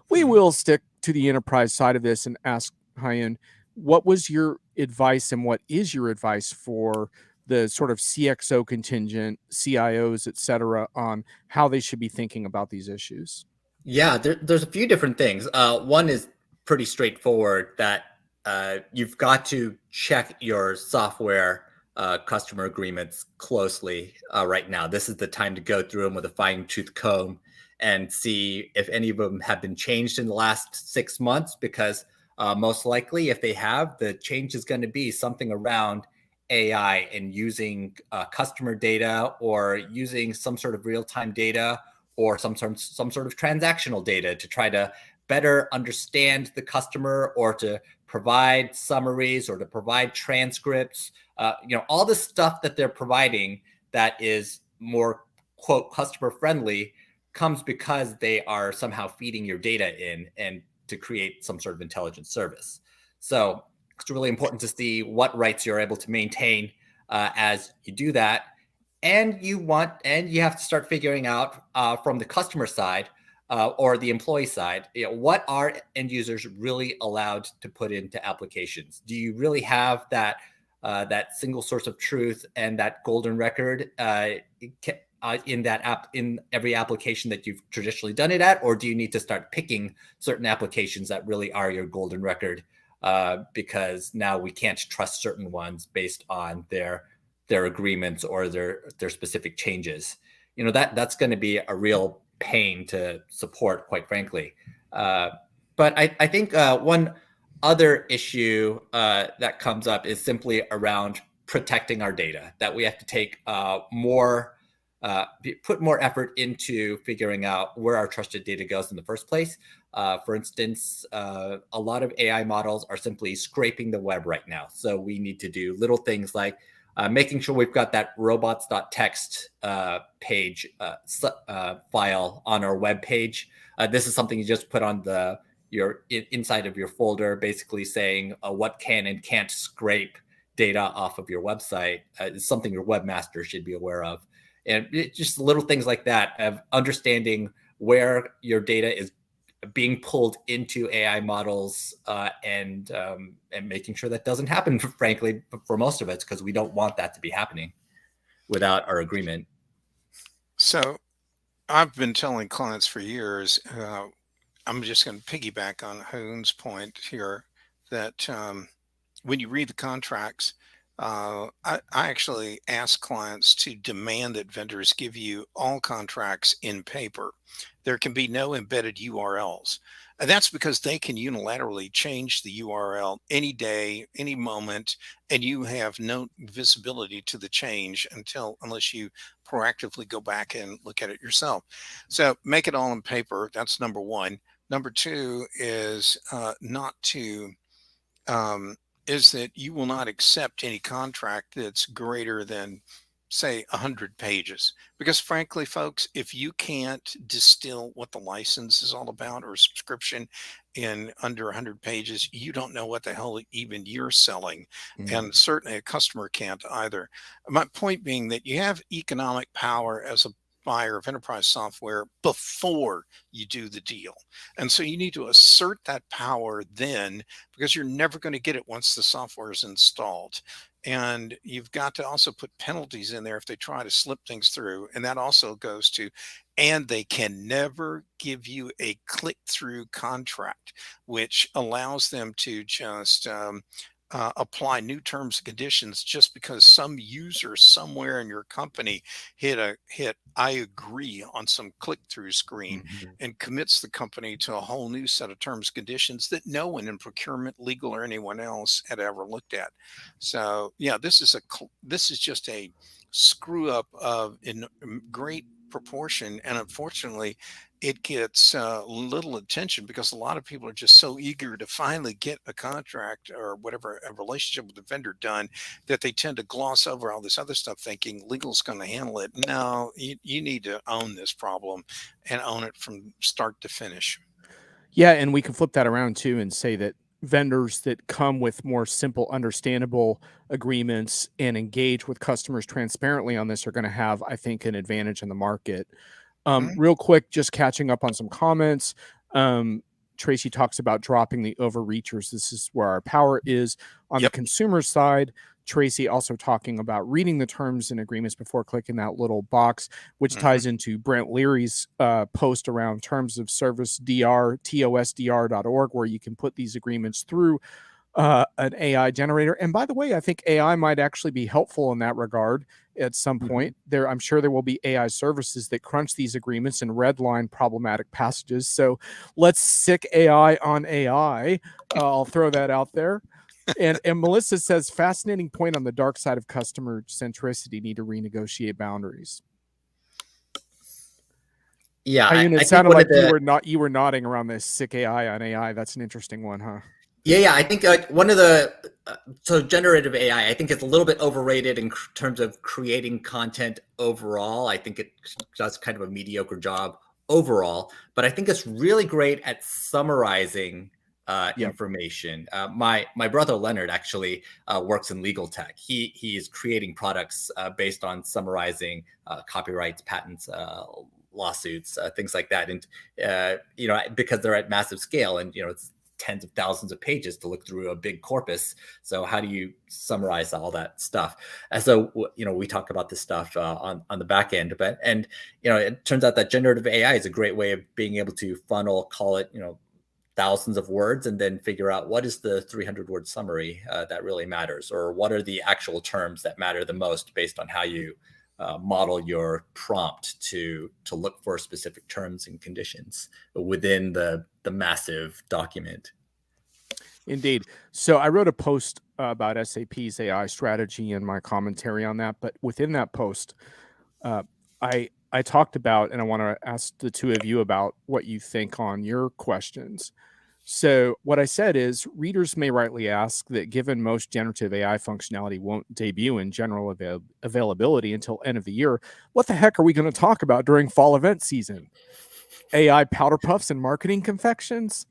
S2: we will stick to the enterprise side of this and ask Hyoun, what was your advice and what is your advice for the sort of CXO contingent, CIOs, et cetera, on how they should be thinking about these issues?
S3: Yeah, there's a few different things. One is pretty straightforward, that you've got to check your software customer agreements closely right now. This is the time to go through them with a fine-tooth comb and see if any of them have been changed in the last 6 months, because most likely, if they have, the change is going to be something around AI and using customer data, or using some sort of real-time data, or some sort of transactional data to try to better understand the customer, or to provide summaries, or to provide transcripts. All the stuff that they're providing that is more, quote, customer friendly, comes because they are somehow feeding your data in, and to create some sort of intelligent service. So it's really important to see what rights you're able to maintain as you do that. And you have to start figuring out from the customer side or the employee side, what are end users really allowed to put into applications? Do you really have that single source of truth and that golden record in that app, in every application that you've traditionally done it at? Or do you need to start picking certain applications that really are your golden record, because now we can't trust certain ones based on their agreements or their specific changes? That's going to be a real pain to support, quite frankly. But I think one other issue that comes up is simply around protecting our data, that we have to take put more effort into figuring out where our trusted data goes in the first place. For instance, a lot of AI models are simply scraping the web right now. So we need to do little things like making sure we've got that robots.txt page file on our web page. This is something you just put on inside of your folder, basically saying what can and can't scrape data off of your website. It's something your webmaster should be aware of. And just little things like that, of understanding where your data is being pulled into AI models, and making sure that doesn't happen, frankly, for most of it, because we don't want that to be happening without our agreement.
S1: So I've been telling clients for years, I'm just going to piggyback on Hyoun's point here, that when you read the contracts, I actually ask clients to demand that vendors give you all contracts in paper. There can be no embedded URLs. And that's because they can unilaterally change the URL any day, any moment, and you have no visibility to the change unless you proactively go back and look at it yourself. So make it all in paper. That's number one. Number two is is that you will not accept any contract that's greater than, say, 100 pages. Because frankly, folks, if you can't distill what the license is all about, or subscription, in under 100 pages, you don't know what the hell even you're selling. And certainly a customer can't either. My point being that you have economic power as a buyer of enterprise software before you do the deal. And so you need to assert that power then, because you're never going to get it once the software is installed. And you've got to also put penalties in there if they try to slip things through. And that also goes to, and they can never give you a click through contract, which allows them to just apply new terms and conditions just because some user somewhere in your company hit I agree on some click through screen
S3: Mhm.
S1: and commits the company to a whole new set of terms and conditions that no one in procurement, legal, or anyone else had ever looked at. So yeah, this is just a screw up of in great proportion, and unfortunately it gets little attention because a lot of people are just so eager to finally get a contract or whatever, a relationship with the vendor done, that they tend to gloss over all this other stuff thinking legal's going to handle it. No, you need to own this problem and own it from start to finish.
S2: Yeah, and we can flip that around too and say that vendors that come with more simple, understandable agreements and engage with customers transparently on this are going to have, I think, an advantage in the market.
S1: Mhm.
S2: Real quick, just catching up on some comments. Um, Tracy talks about dropping the overreachers. This is where our power is. On the
S1: Yep.
S2: consumer side, Tracy also talking about reading the terms and agreements before clicking that little box, which
S1: Hmm.
S2: ties into Brent Leary's post around terms of service dr, tosdr.org, where you can put these agreements through an AI generator. And by the way, I think AI might actually be helpful in that regard at some point. There, I'm sure there will be AI services that crunch these agreements and redline problematic passages. So let's sick AI on AI. I'll throw that out there. And Melissa says, fascinating point on the dark side of customer centricity. Need to renegotiate boundaries.
S3: Yeah,
S2: Hyoun, it
S3: I think
S2: sounded
S3: one of
S2: like
S3: the
S2: you were nodding around this sick AI on AI. That's an interesting one, huh?
S3: yeah, I think one of the so generative AI, I think it's a little bit overrated in terms of creating content overall. I think it does kind of a mediocre job overall, but I think it's really great at summarizing
S2: Yep.
S3: information. My brother Leonard actually works in legal tech. He is creating products based on summarizing copyrights, patents, lawsuits, things like that, and because they're at massive scale, and it's tens of thousands of pages to look through a big corpus. So how do you summarize all that stuff? And so we talk about this stuff on the back end, and it turns out that generative AI is a great way of being able to funnel, call it thousands of words, and then figure out what is the 300-word summary that really matters, or what are the actual terms that matter the most based on how you model your prompt to look for specific terms and conditions within the massive document.
S2: Indeed. So I wrote a post about SAP's AI strategy and my commentary on that. But within that post, uh, I talked about, and I want to ask the two of you about what you think on your questions. So what I said is, readers may rightly ask that given most generative AI functionality won't debut in general availability until end of the year, what the heck are we going to talk about during fall event season? AI powder puffs and marketing confections?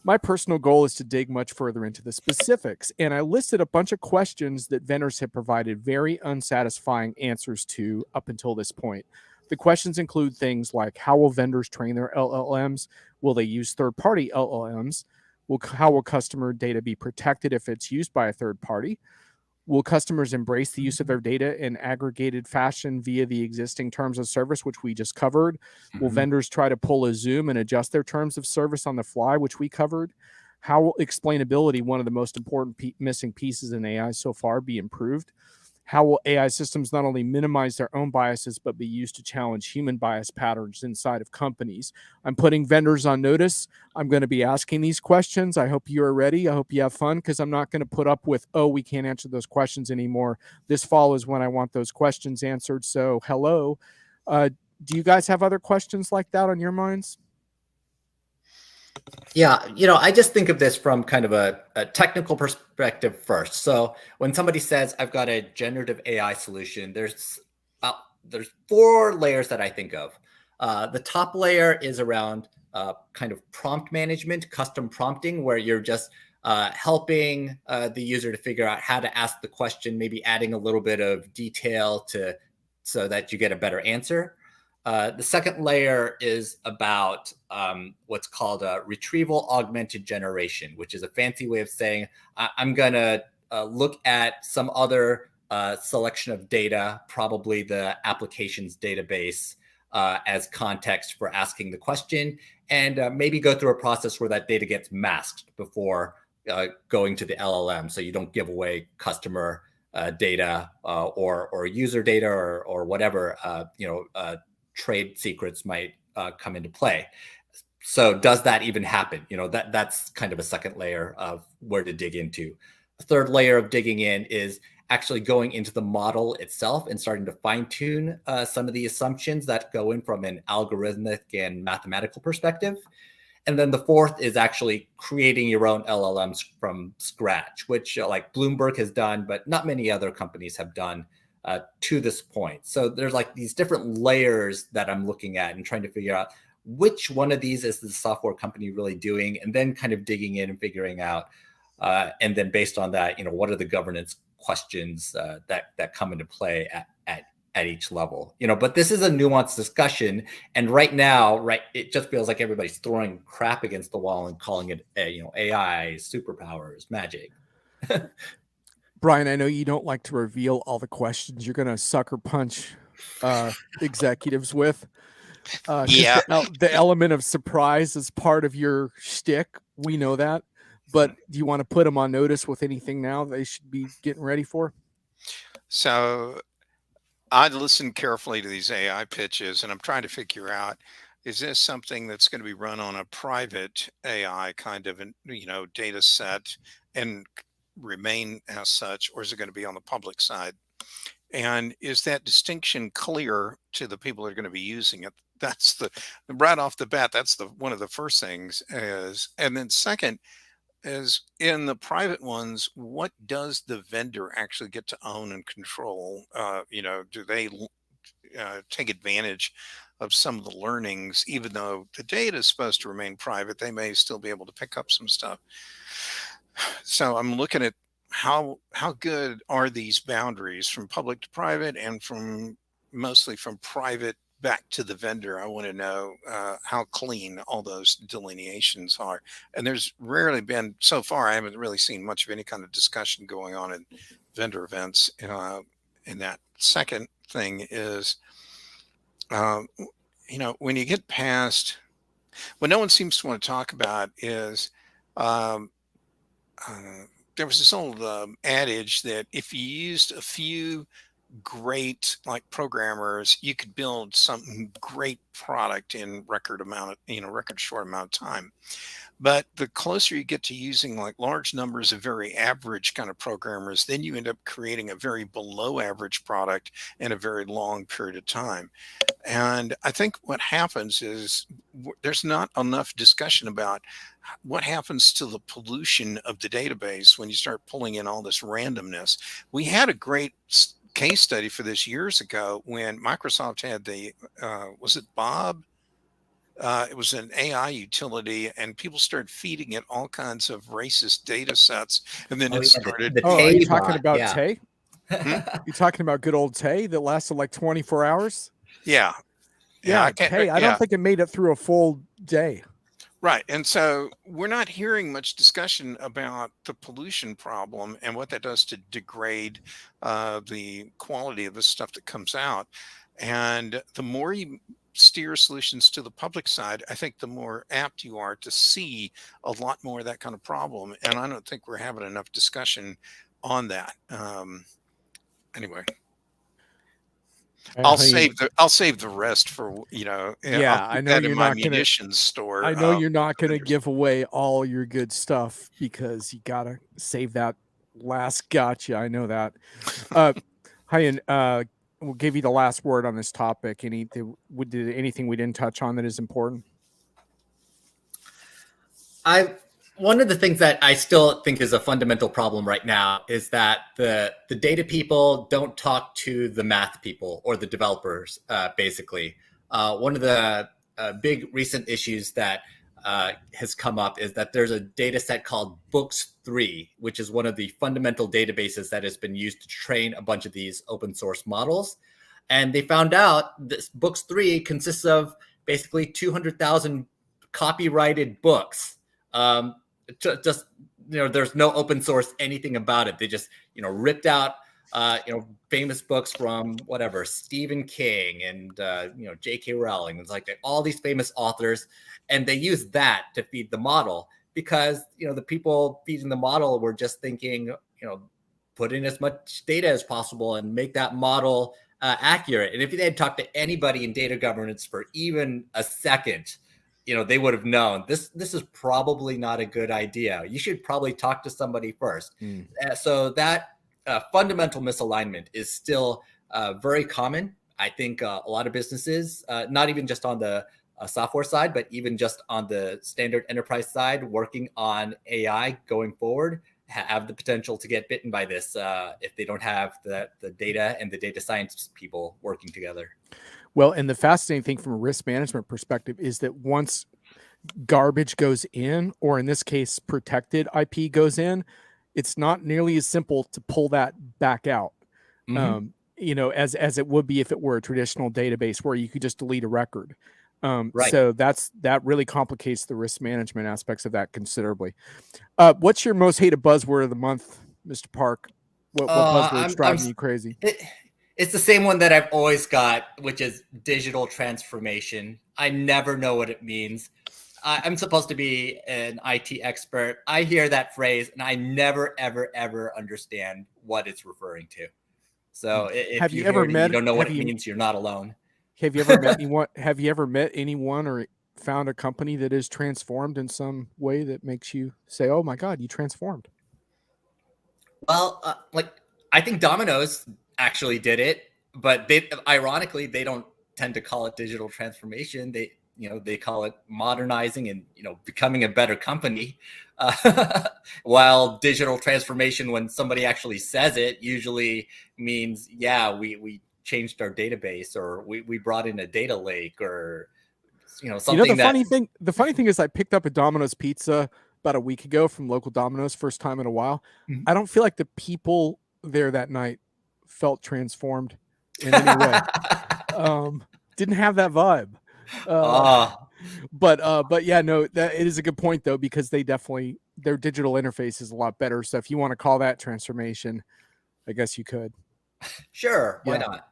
S2: My personal goal is to dig much further into the specifics, and I listed a bunch of questions that vendors have provided very unsatisfying answers to up until this point. The questions include things like, how will vendors train their LLMs? Will they use third-party LLMs? How will customer data be protected if it's used by a third party? Will customers embrace the use of their data in aggregated fashion via the existing terms of service, which we just covered? Will
S3: Mhm.
S2: vendors try to pull a Zoom and adjust their terms of service on the fly, which we covered? How will explainability, one of the most important missing pieces in AI so far, be improved? How will AI systems not only minimize their own biases, but be used to challenge human bias patterns inside of companies? I'm putting vendors on notice. I'm going to be asking these questions. I hope you are ready. I hope you have fun, because I'm not going to put up with, oh, we can't answer those questions anymore. This fall is when I want those questions answered. So, hello. Do you guys have other questions like that on your minds?
S3: Yeah, I just think of this from kind of a technical perspective first. So when somebody says, I've got a generative AI solution, there's four layers that I think of. The top layer is around kind of prompt management, custom prompting, where you're just helping the user to figure out how to ask the question, maybe adding a little bit of detail so that you get a better answer. The second layer is about what's called a retrieval augmented generation, which is a fancy way of saying I'm going to look at some other selection of data, probably the applications database, as context for asking the question, and maybe go through a process where that data gets masked before going to the LLM, so you don't give away customer data or user data or whatever trade secrets might come into play. So does that even happen? That's kind of a second layer of where to dig into. The third layer of digging in is actually going into the model itself and starting to fine tune some of the assumptions that go in from an algorithmic and mathematical perspective. And then the fourth is actually creating your own LLMs from scratch, which like Bloomberg has done, but not many other companies have done to this point. So there's like these different layers that I'm looking at and trying to figure out which one of these is the software company really doing, and then kind of digging in and figuring out, and then based on that, what are the governance questions that come into play at each level. But this is a nuanced discussion, and right now, it just feels like everybody's throwing crap against the wall and calling it AI, superpowers, magic.
S2: Brian, I know you don't like to reveal all the questions you're going to sucker punch executives with.
S1: Yeah.
S2: The element of surprise is part of your shtick. We know that. But do you want to put them on notice with anything now they should be getting ready for?
S1: So I listened carefully to these AI pitches, and I'm trying to figure out, is this something that's going to be run on a private AI kind of data set and remain as such, or is it going to be on the public side? And is that distinction clear to the people that are going to be using it? That's right off the bat, that's one of the first things is. And then second is, in the private ones, what does the vendor actually get to own and control? Do they take advantage of some of the learnings, even though the data is supposed to remain private? They may still be able to pick up some stuff. So I'm looking at how good are these boundaries from public to private, and mostly from private back to the vendor. I want to know how clean all those delineations are. And there's rarely been, so far, I haven't really seen much of any kind of discussion going on in vendor events. And that second thing is, when you get past, what no one seems to want to talk about is, there was this old adage that if you used a few great programmers, you could build some great product in record short amount of time. But the closer you get to using large numbers of very average kind of programmers, then you end up creating a very below average product in a very long period of time. And I think what happens is there's not enough discussion about what happens to the pollution of the database when you start pulling in all this randomness. We had a great case study for this years ago when Microsoft had was it Bob? It was an AI utility, and people started feeding it all kinds of racist data sets, and then started.
S2: Are you talking about
S3: yeah.
S2: Tay? You talking about good old Tay that lasted like 24 hours?
S1: Yeah.
S2: Tay. I don't think it made it through a full day.
S1: Right. And so we're not hearing much discussion about the pollution problem and what that does to degrade the quality of the stuff that comes out. And the more you steer solutions to the public side, I think the more apt you are to see a lot more of that kind of problem. And I don't think we're having enough discussion on that. Anyway. I'll save the rest for
S2: I know you're not going to
S1: store.
S2: I know you're not going to give away all your good stuff because you got to save that last gotcha. I know that. Hyoun, we'll give you the last word on this topic. Anything we didn't touch on that is important?
S3: One of the things that I still think is a fundamental problem right now is that the data people don't talk to the math people or the developers, basically. One of the big recent issues that has come up is that there's a data set called Books3, which is one of the fundamental databases that has been used to train a bunch of these open source models. And they found out this books 3 consists of basically 200,000 copyrighted books. Just there's no open source anything about it. They just ripped out famous books from whatever Stephen King and J.K. Rowling. It's like all these famous authors, and they used that to feed the model because the people feeding the model were just thinking put in as much data as possible and make that model accurate. And if they had talked to anybody in data governance for even a second, they would have known this is probably not a good idea. You should probably talk to somebody first. So that fundamental misalignment is still very common. I think a lot of businesses, not even just on the software side, but even just on the standard enterprise side, working on AI going forward, have the potential to get bitten by this if they don't have the data and the data science people working together.
S2: Well, and the fascinating thing from a risk management perspective is that once garbage goes in, or in this case, protected IP goes in, it's not nearly as simple to pull that back out, as it would be if it were a traditional database where you could just delete a record.
S3: Right.
S2: So that really complicates the risk management aspects of that considerably. What's your most hated buzzword of the month, Mr. Park? What buzzword's driving you crazy?
S3: It's the same one that I've always got, which is digital transformation. I never know what it means. I'm supposed to be an IT expert. I hear that phrase and I never, ever, ever understand what it's referring to. So if you ever met, you don't know what it means, you're not alone.
S2: Have you ever met anyone? Have you ever met anyone or found a company that is transformed in some way that makes you say, "Oh my God, you transformed"?
S3: Well, I think Domino's actually did it, but ironically they don't tend to call it digital transformation. They call it modernizing and becoming a better company. While digital transformation, when somebody actually says it, usually means we changed our database, or we brought in a data lake, or something.
S2: The funny thing is, I picked up a Domino's pizza about a week ago from local Domino's, first time in a while. I don't feel like the people there that night felt transformed in any way. Didn't have that vibe. But yeah, no, that it is a good point though, because they definitely, their digital interface is a lot better. So if you want to call that transformation, I guess you could.
S3: Sure, why not?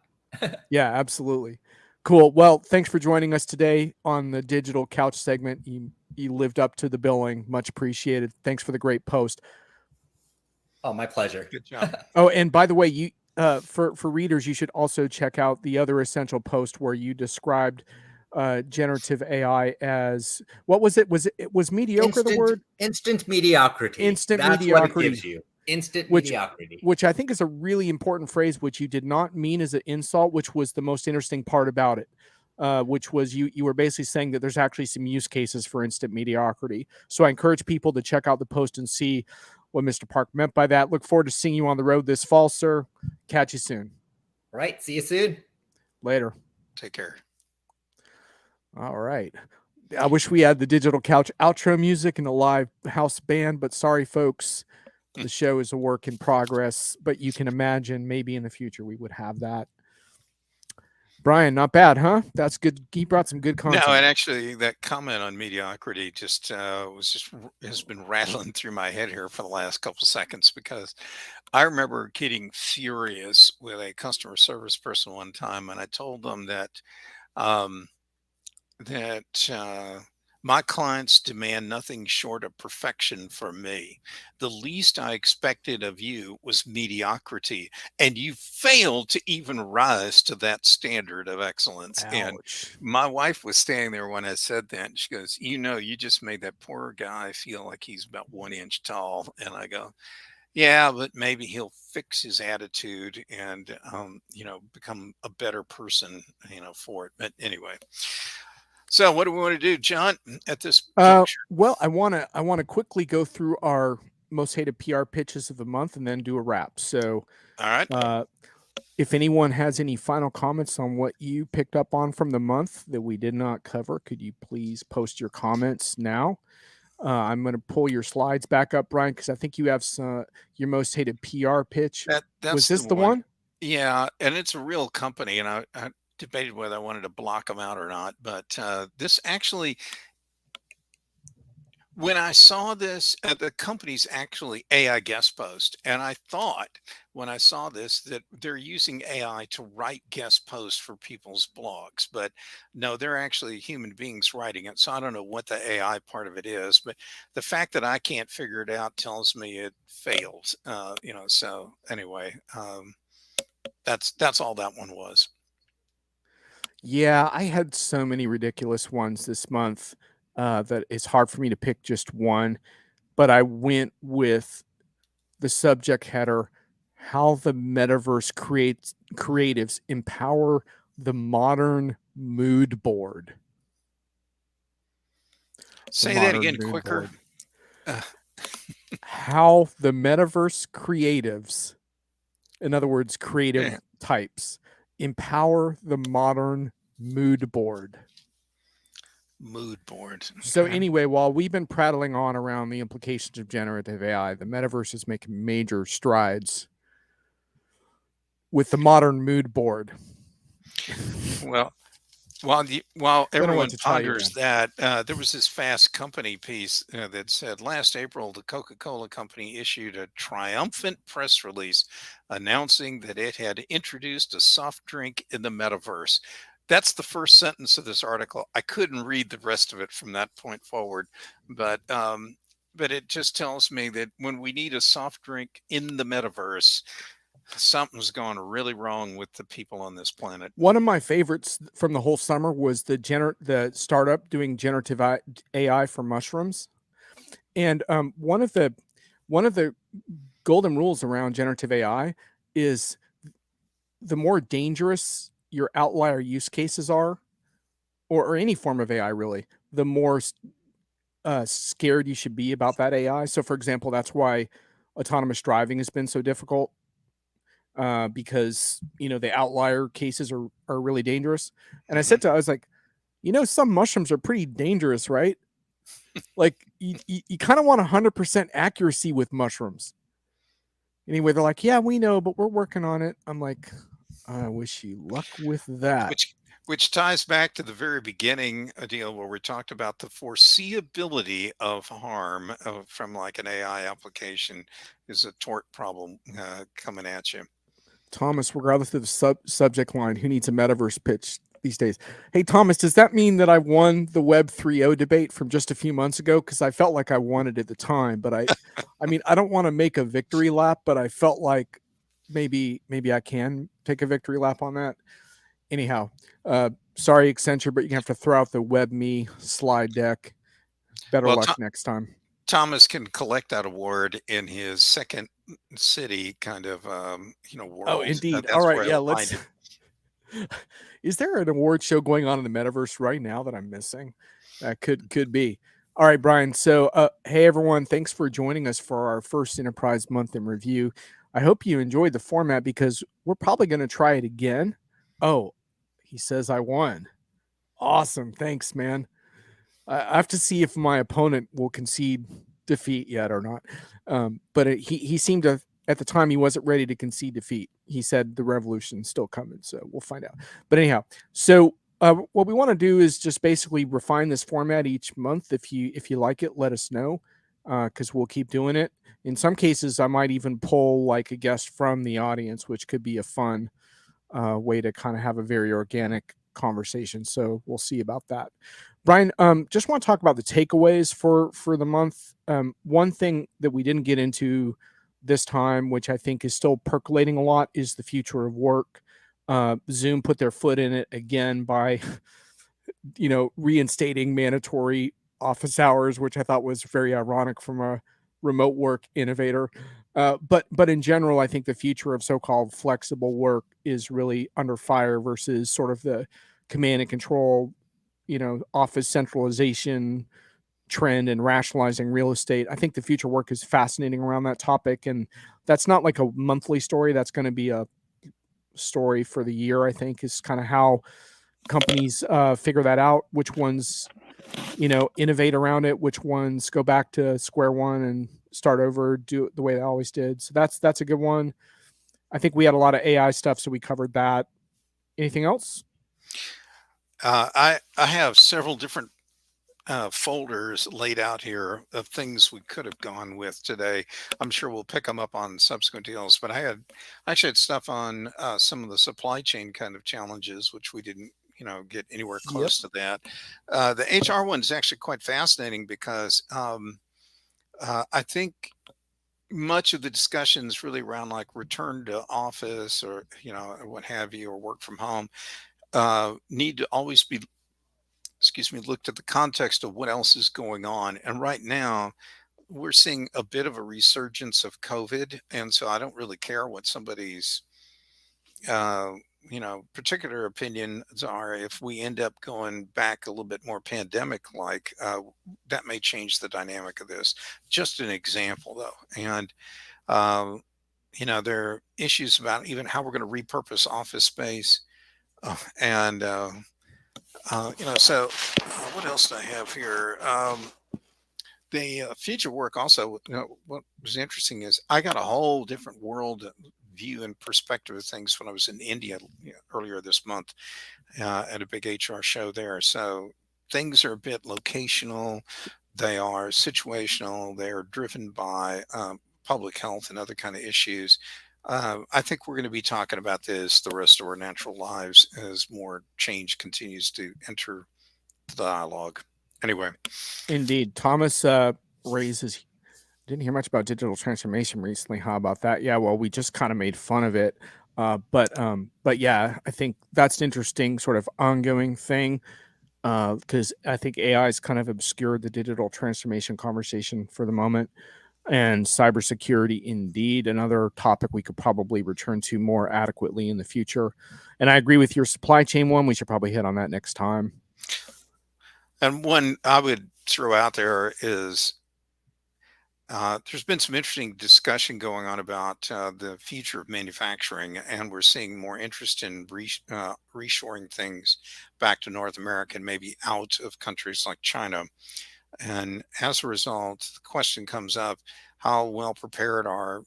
S2: Yeah, absolutely. Cool. Well, thanks for joining us today on the Digital Couch segment. You lived up to the billing. Much appreciated. Thanks for the great post.
S3: Oh, my pleasure.
S1: Good job.
S2: Oh, and by the way, you for readers, you should also check out the other essential post where you described generative AI as, what was it? Was mediocre the word?
S3: Instant mediocrity.
S2: Instant
S3: That's
S2: mediocrity.
S3: what it gives you. Instant mediocrity.
S2: Which I think is a really important phrase, which you did not mean as an insult, which was the most interesting part about it. Which was you were basically saying that there's actually some use cases for instant mediocrity. So I encourage people to check out the post and see what Mr. Park meant by that. Look forward to seeing you on the road this fall, sir. Catch you soon.
S3: All right. See you soon.
S2: Later.
S1: Take care.
S2: All right. I wish we had the Digital Couch outro music and a live house band, but sorry, folks. The show is a work in progress, but you can imagine maybe in the future we would have that. Brian, not bad, huh? That's good. He brought some good content.
S1: No, and actually, that comment on mediocrity has been rattling through my head here for the last couple seconds, because I remember getting furious with a customer service person one time, and I told them that my clients demand nothing short of perfection from me. The least I expected of you was mediocrity, and you failed to even rise to that standard of excellence.
S2: Ouch.
S1: And my wife was standing there when I said that, and she goes, you just made that poor guy feel like he's about 1 inch tall. And I go, yeah, but maybe he'll fix his attitude and become a better person for it. But anyway, so what do we want to do, John, at this juncture?
S2: Well, I want to quickly go through our most hated PR pitches of the month and then do a wrap. So,
S1: all right.
S2: If anyone has any final comments on what you picked up on from the month that we did not cover, could you please post your comments now? I'm going to pull your slides back up, Brian, because I think you have your most hated PR pitch.
S1: That's
S2: was this the one?
S1: Yeah, and it's a real company, and I debated whether I wanted to block them out or not. But this actually, when I saw this, the company's actually AI guest post, and I thought when I saw this that they're using AI to write guest posts for people's blogs, but no, they're actually human beings writing it. So I don't know what the AI part of it is, but the fact that I can't figure it out tells me it failed. So anyway, that's all that one was.
S2: Yeah, I had so many ridiculous ones this month that it's hard for me to pick just one. But I went with the subject header: how the metaverse creates creatives empower the modern mood board. The
S1: Say that
S2: modern
S1: again
S2: mood
S1: quicker.
S2: board.
S1: Uh,
S2: How the metaverse creatives, in other words, creative types, empower the modern mood board.
S1: Mood board.
S2: So
S1: Okay.
S2: anyway, while we've been prattling on around the implications of generative AI, the metaverse is making major strides with the modern mood board.
S1: Well, while
S2: Don't know what
S1: everyone
S2: to tell you,
S1: ponders
S2: man.
S1: that, there was this Fast Company piece that said last April, the Coca-Cola company issued a triumphant press release announcing that it had introduced a soft drink in the metaverse. That's the first sentence of this article. I couldn't read the rest of it from that point forward, but but it just tells me that when we need a soft drink in the metaverse, something's gone really wrong with the people on this planet.
S2: One of my favorites from the whole summer was the startup doing generative AI for mushrooms. And one of the golden rules around generative AI is the more dangerous your outlier use cases are, or any form of AI really, the more scared you should be about that AI. So, for example, that's why autonomous driving has been so difficult, because the outlier cases are really dangerous. And
S1: Mhm.
S2: I was like, some mushrooms are pretty dangerous, right? Like you kind of want 100% accuracy with mushrooms. Anyway, they're like, yeah, we know, but we're working on it. I'm like, I wish you luck with that.
S1: Which ties back to the very beginning deal where we talked about the foreseeability of harm from like an AI application is a tort problem coming at you.
S2: Thomas, regardless of the subject line, who needs a metaverse pitch these days? Hey, Thomas, does that mean that I won the Web 3.0 debate from just a few months ago? Because I felt like I won it at the time, but I mean, I don't want to make a victory lap, but I felt like maybe I can take a victory lap on that. Anyhow, sorry, Accenture, but you have to throw out the Web Me slide deck. Better
S1: Well,
S2: luck next time.
S1: Thomas can collect that award in his second city kind of
S2: Oh,
S1: world.
S2: indeed. All
S1: That's
S2: right,
S1: where
S2: yeah,
S1: he'll find
S2: let's.
S1: it.
S2: Is there an award show going on in the metaverse right now that I'm missing? Could be. All right, Brian. So, hey everyone, thanks for joining us for our first Enterprise Month in Review. I hope you enjoyed the format because we're probably going to try it again. Oh, he says I won. Awesome. Thanks, man. I have to see if my opponent will concede defeat yet or not. But he seemed to, at the time, he wasn't ready to concede defeat. He said the revolution's still coming, so we'll find out. But anyhow, so what we want to do is just basically refine this format each month. If you like it, let us know, because we'll keep doing it. In some cases, I might even pull like a guest from the audience, which could be a fun way to kind of have a very organic conversation. So we'll see about that. Brian, just want to talk about the takeaways for the month. One thing that we didn't get into this time, which I think is still percolating a lot, is the future of work. Zoom put their foot in it again by, reinstating mandatory office hours, which I thought was very ironic from a remote work innovator. But in general, I think the future of so-called flexible work is really under fire versus sort of the command and control, office centralization trend and rationalizing real estate. I think the future work is fascinating around that topic, and that's not like a monthly story. That's going to be a story for the year. I think is kind of how companies figure that out. Which ones innovate around it, which ones go back to square one and start over, do it the way they always did. So that's a good one. I think we had a lot of AI stuff, so we covered that. Anything else?
S1: I have several different folders laid out here of things we could have gone with today. I'm sure we'll pick them up on subsequent deals, but I actually had stuff on some of the supply chain kind of challenges, which we didn't, get anywhere
S2: Yep.
S1: close to that. The HR one is actually quite fascinating because I think much of the discussion is really around like return to office or, or what have you, or work from home, need to always be, excuse me, looked at the context of what else is going on. And right now, we're seeing a bit of a resurgence of COVID. And so I don't really care what somebody's, uh, particular opinions are. If we end up going back a little bit more pandemic like, that may change the dynamic of this. Just an example, though. And, um, there are issues about even how we're going to repurpose office space. And, so what else do I have here? The future work also, what was interesting is I got a whole different world view and perspective of things when I was in India earlier this month at a big HR show there. So things are a bit locational, they are situational, they are driven by public health and other kind of issues. I think we're going to be talking about this the rest of our natural lives as more change continues to enter the dialogue. Anyway,
S2: Indeed. Thomas raises, didn't hear much about digital transformation recently. How about that? Yeah, well, we just kind of made fun of it. But yeah, I think that's an interesting sort of ongoing thing because I think AI has kind of obscured the digital transformation conversation for the moment. And cybersecurity, indeed, another topic we could probably return to more adequately in the future. And I agree with your supply chain one. We should probably hit on that next time.
S1: and one I would throw out there is there's been some interesting discussion going on about the future of manufacturing, and we're seeing more interest in reshoring things back to North America and maybe out of countries like China. And as a result, the question comes up, how well prepared are,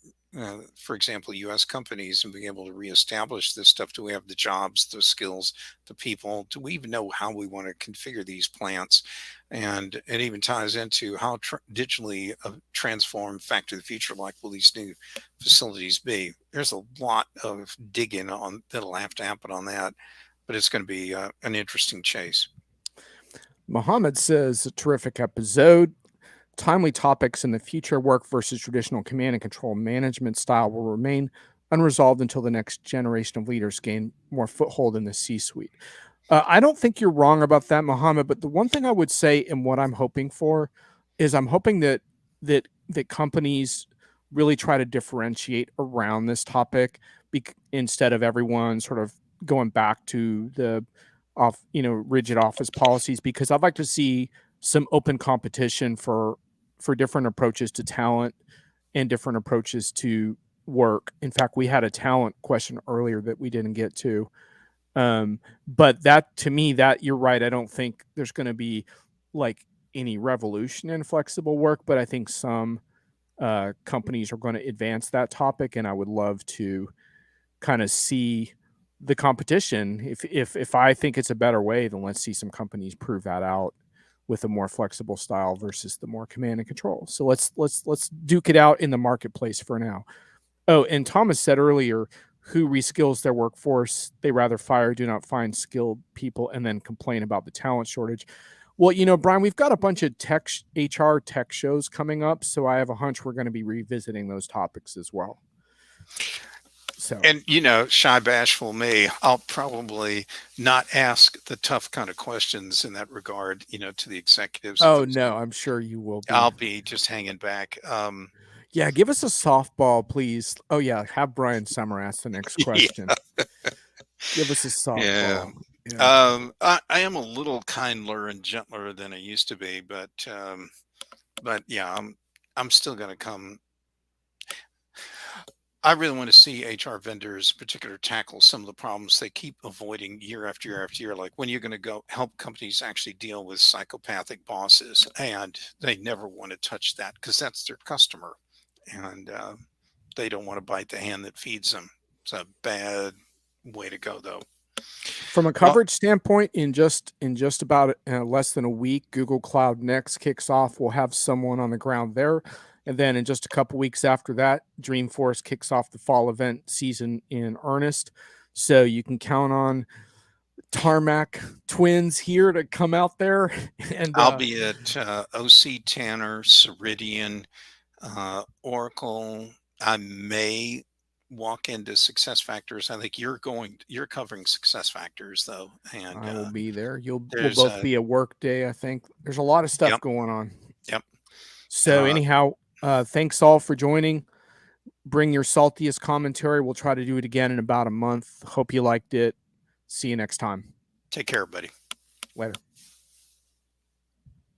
S1: for example, US companies in being able to reestablish this stuff? Do we have the jobs, the skills, the people? Do we even know how we want to configure these plants? And it even ties into how digitally transformed Factory of the Future like will these new facilities be? There's a lot of digging on that'll have to happen on that, but it's going to be an interesting chase.
S2: Mohammed says, a terrific episode. Timely topics in the future work versus traditional command and control management style will remain unresolved until the next generation of leaders gain more foothold in the C suite. I don't think you're wrong about that, Mohammed. But the one thing I would say, and what I'm hoping for, is I'm hoping that companies really try to differentiate around this topic, instead of everyone sort of going back to the rigid office policies. Because I'd like to see some open competition for different approaches to talent and different approaches to work. In fact, we had a talent question earlier that we didn't get to. But that, to me, that you're right. I don't think there's going to be like any revolution in flexible work, but I think some companies are going to advance that topic, and I would love to kind of see the competition. If I think it's a better way, then let's see some companies prove that out with a more flexible style versus the more command and control. So let's duke it out in the marketplace for now. Oh, and Thomas said earlier, who reskills their workforce? They rather fire, do not find skilled people, and then complain about the talent shortage. Well, Brian, we've got a bunch of HR tech shows coming up, so I have a hunch we're going to be revisiting those topics as well. So,
S1: And shy bashful me, I'll probably not ask the tough kind of questions in that regard, to the executives.
S2: oh no, I'm sure you will be.
S1: I'll be just hanging back.
S2: Yeah, give us a softball, please. Oh yeah, have Brian Sommer ask the next question.
S1: Yeah.
S2: Give us a softball.
S1: Yeah. I am a little kinder and gentler than I used to be, but yeah, I'm still going to come. I really want to see HR vendors, in particular, tackle some of the problems they keep avoiding year after year after year. Like when you're going to go help companies actually deal with psychopathic bosses, and they never want to touch that because that's their customer, and they don't want to bite the hand that feeds them. It's a bad way to go, though.
S2: From a coverage standpoint, in just about less than a week, Google Cloud Next kicks off. We'll have someone on the ground there. And then in just a couple weeks after that, Dreamforce kicks off the fall event season in earnest. So you can count on Tarmac twins here to come out there. And
S1: I'll be at OC Tanner, Ceridian, Oracle. I may walk into SuccessFactors. I think you're covering SuccessFactors though, and
S2: I will be there. We'll
S1: there's
S2: both be a work day. I think there's a lot of stuff
S1: Yep.
S2: going on.
S1: Yep.
S2: So anyhow, thanks all for joining. Bring your saltiest commentary. We'll try to do it again in about a month. Hope you liked it. See you next time.
S1: Take care, buddy.
S2: Later.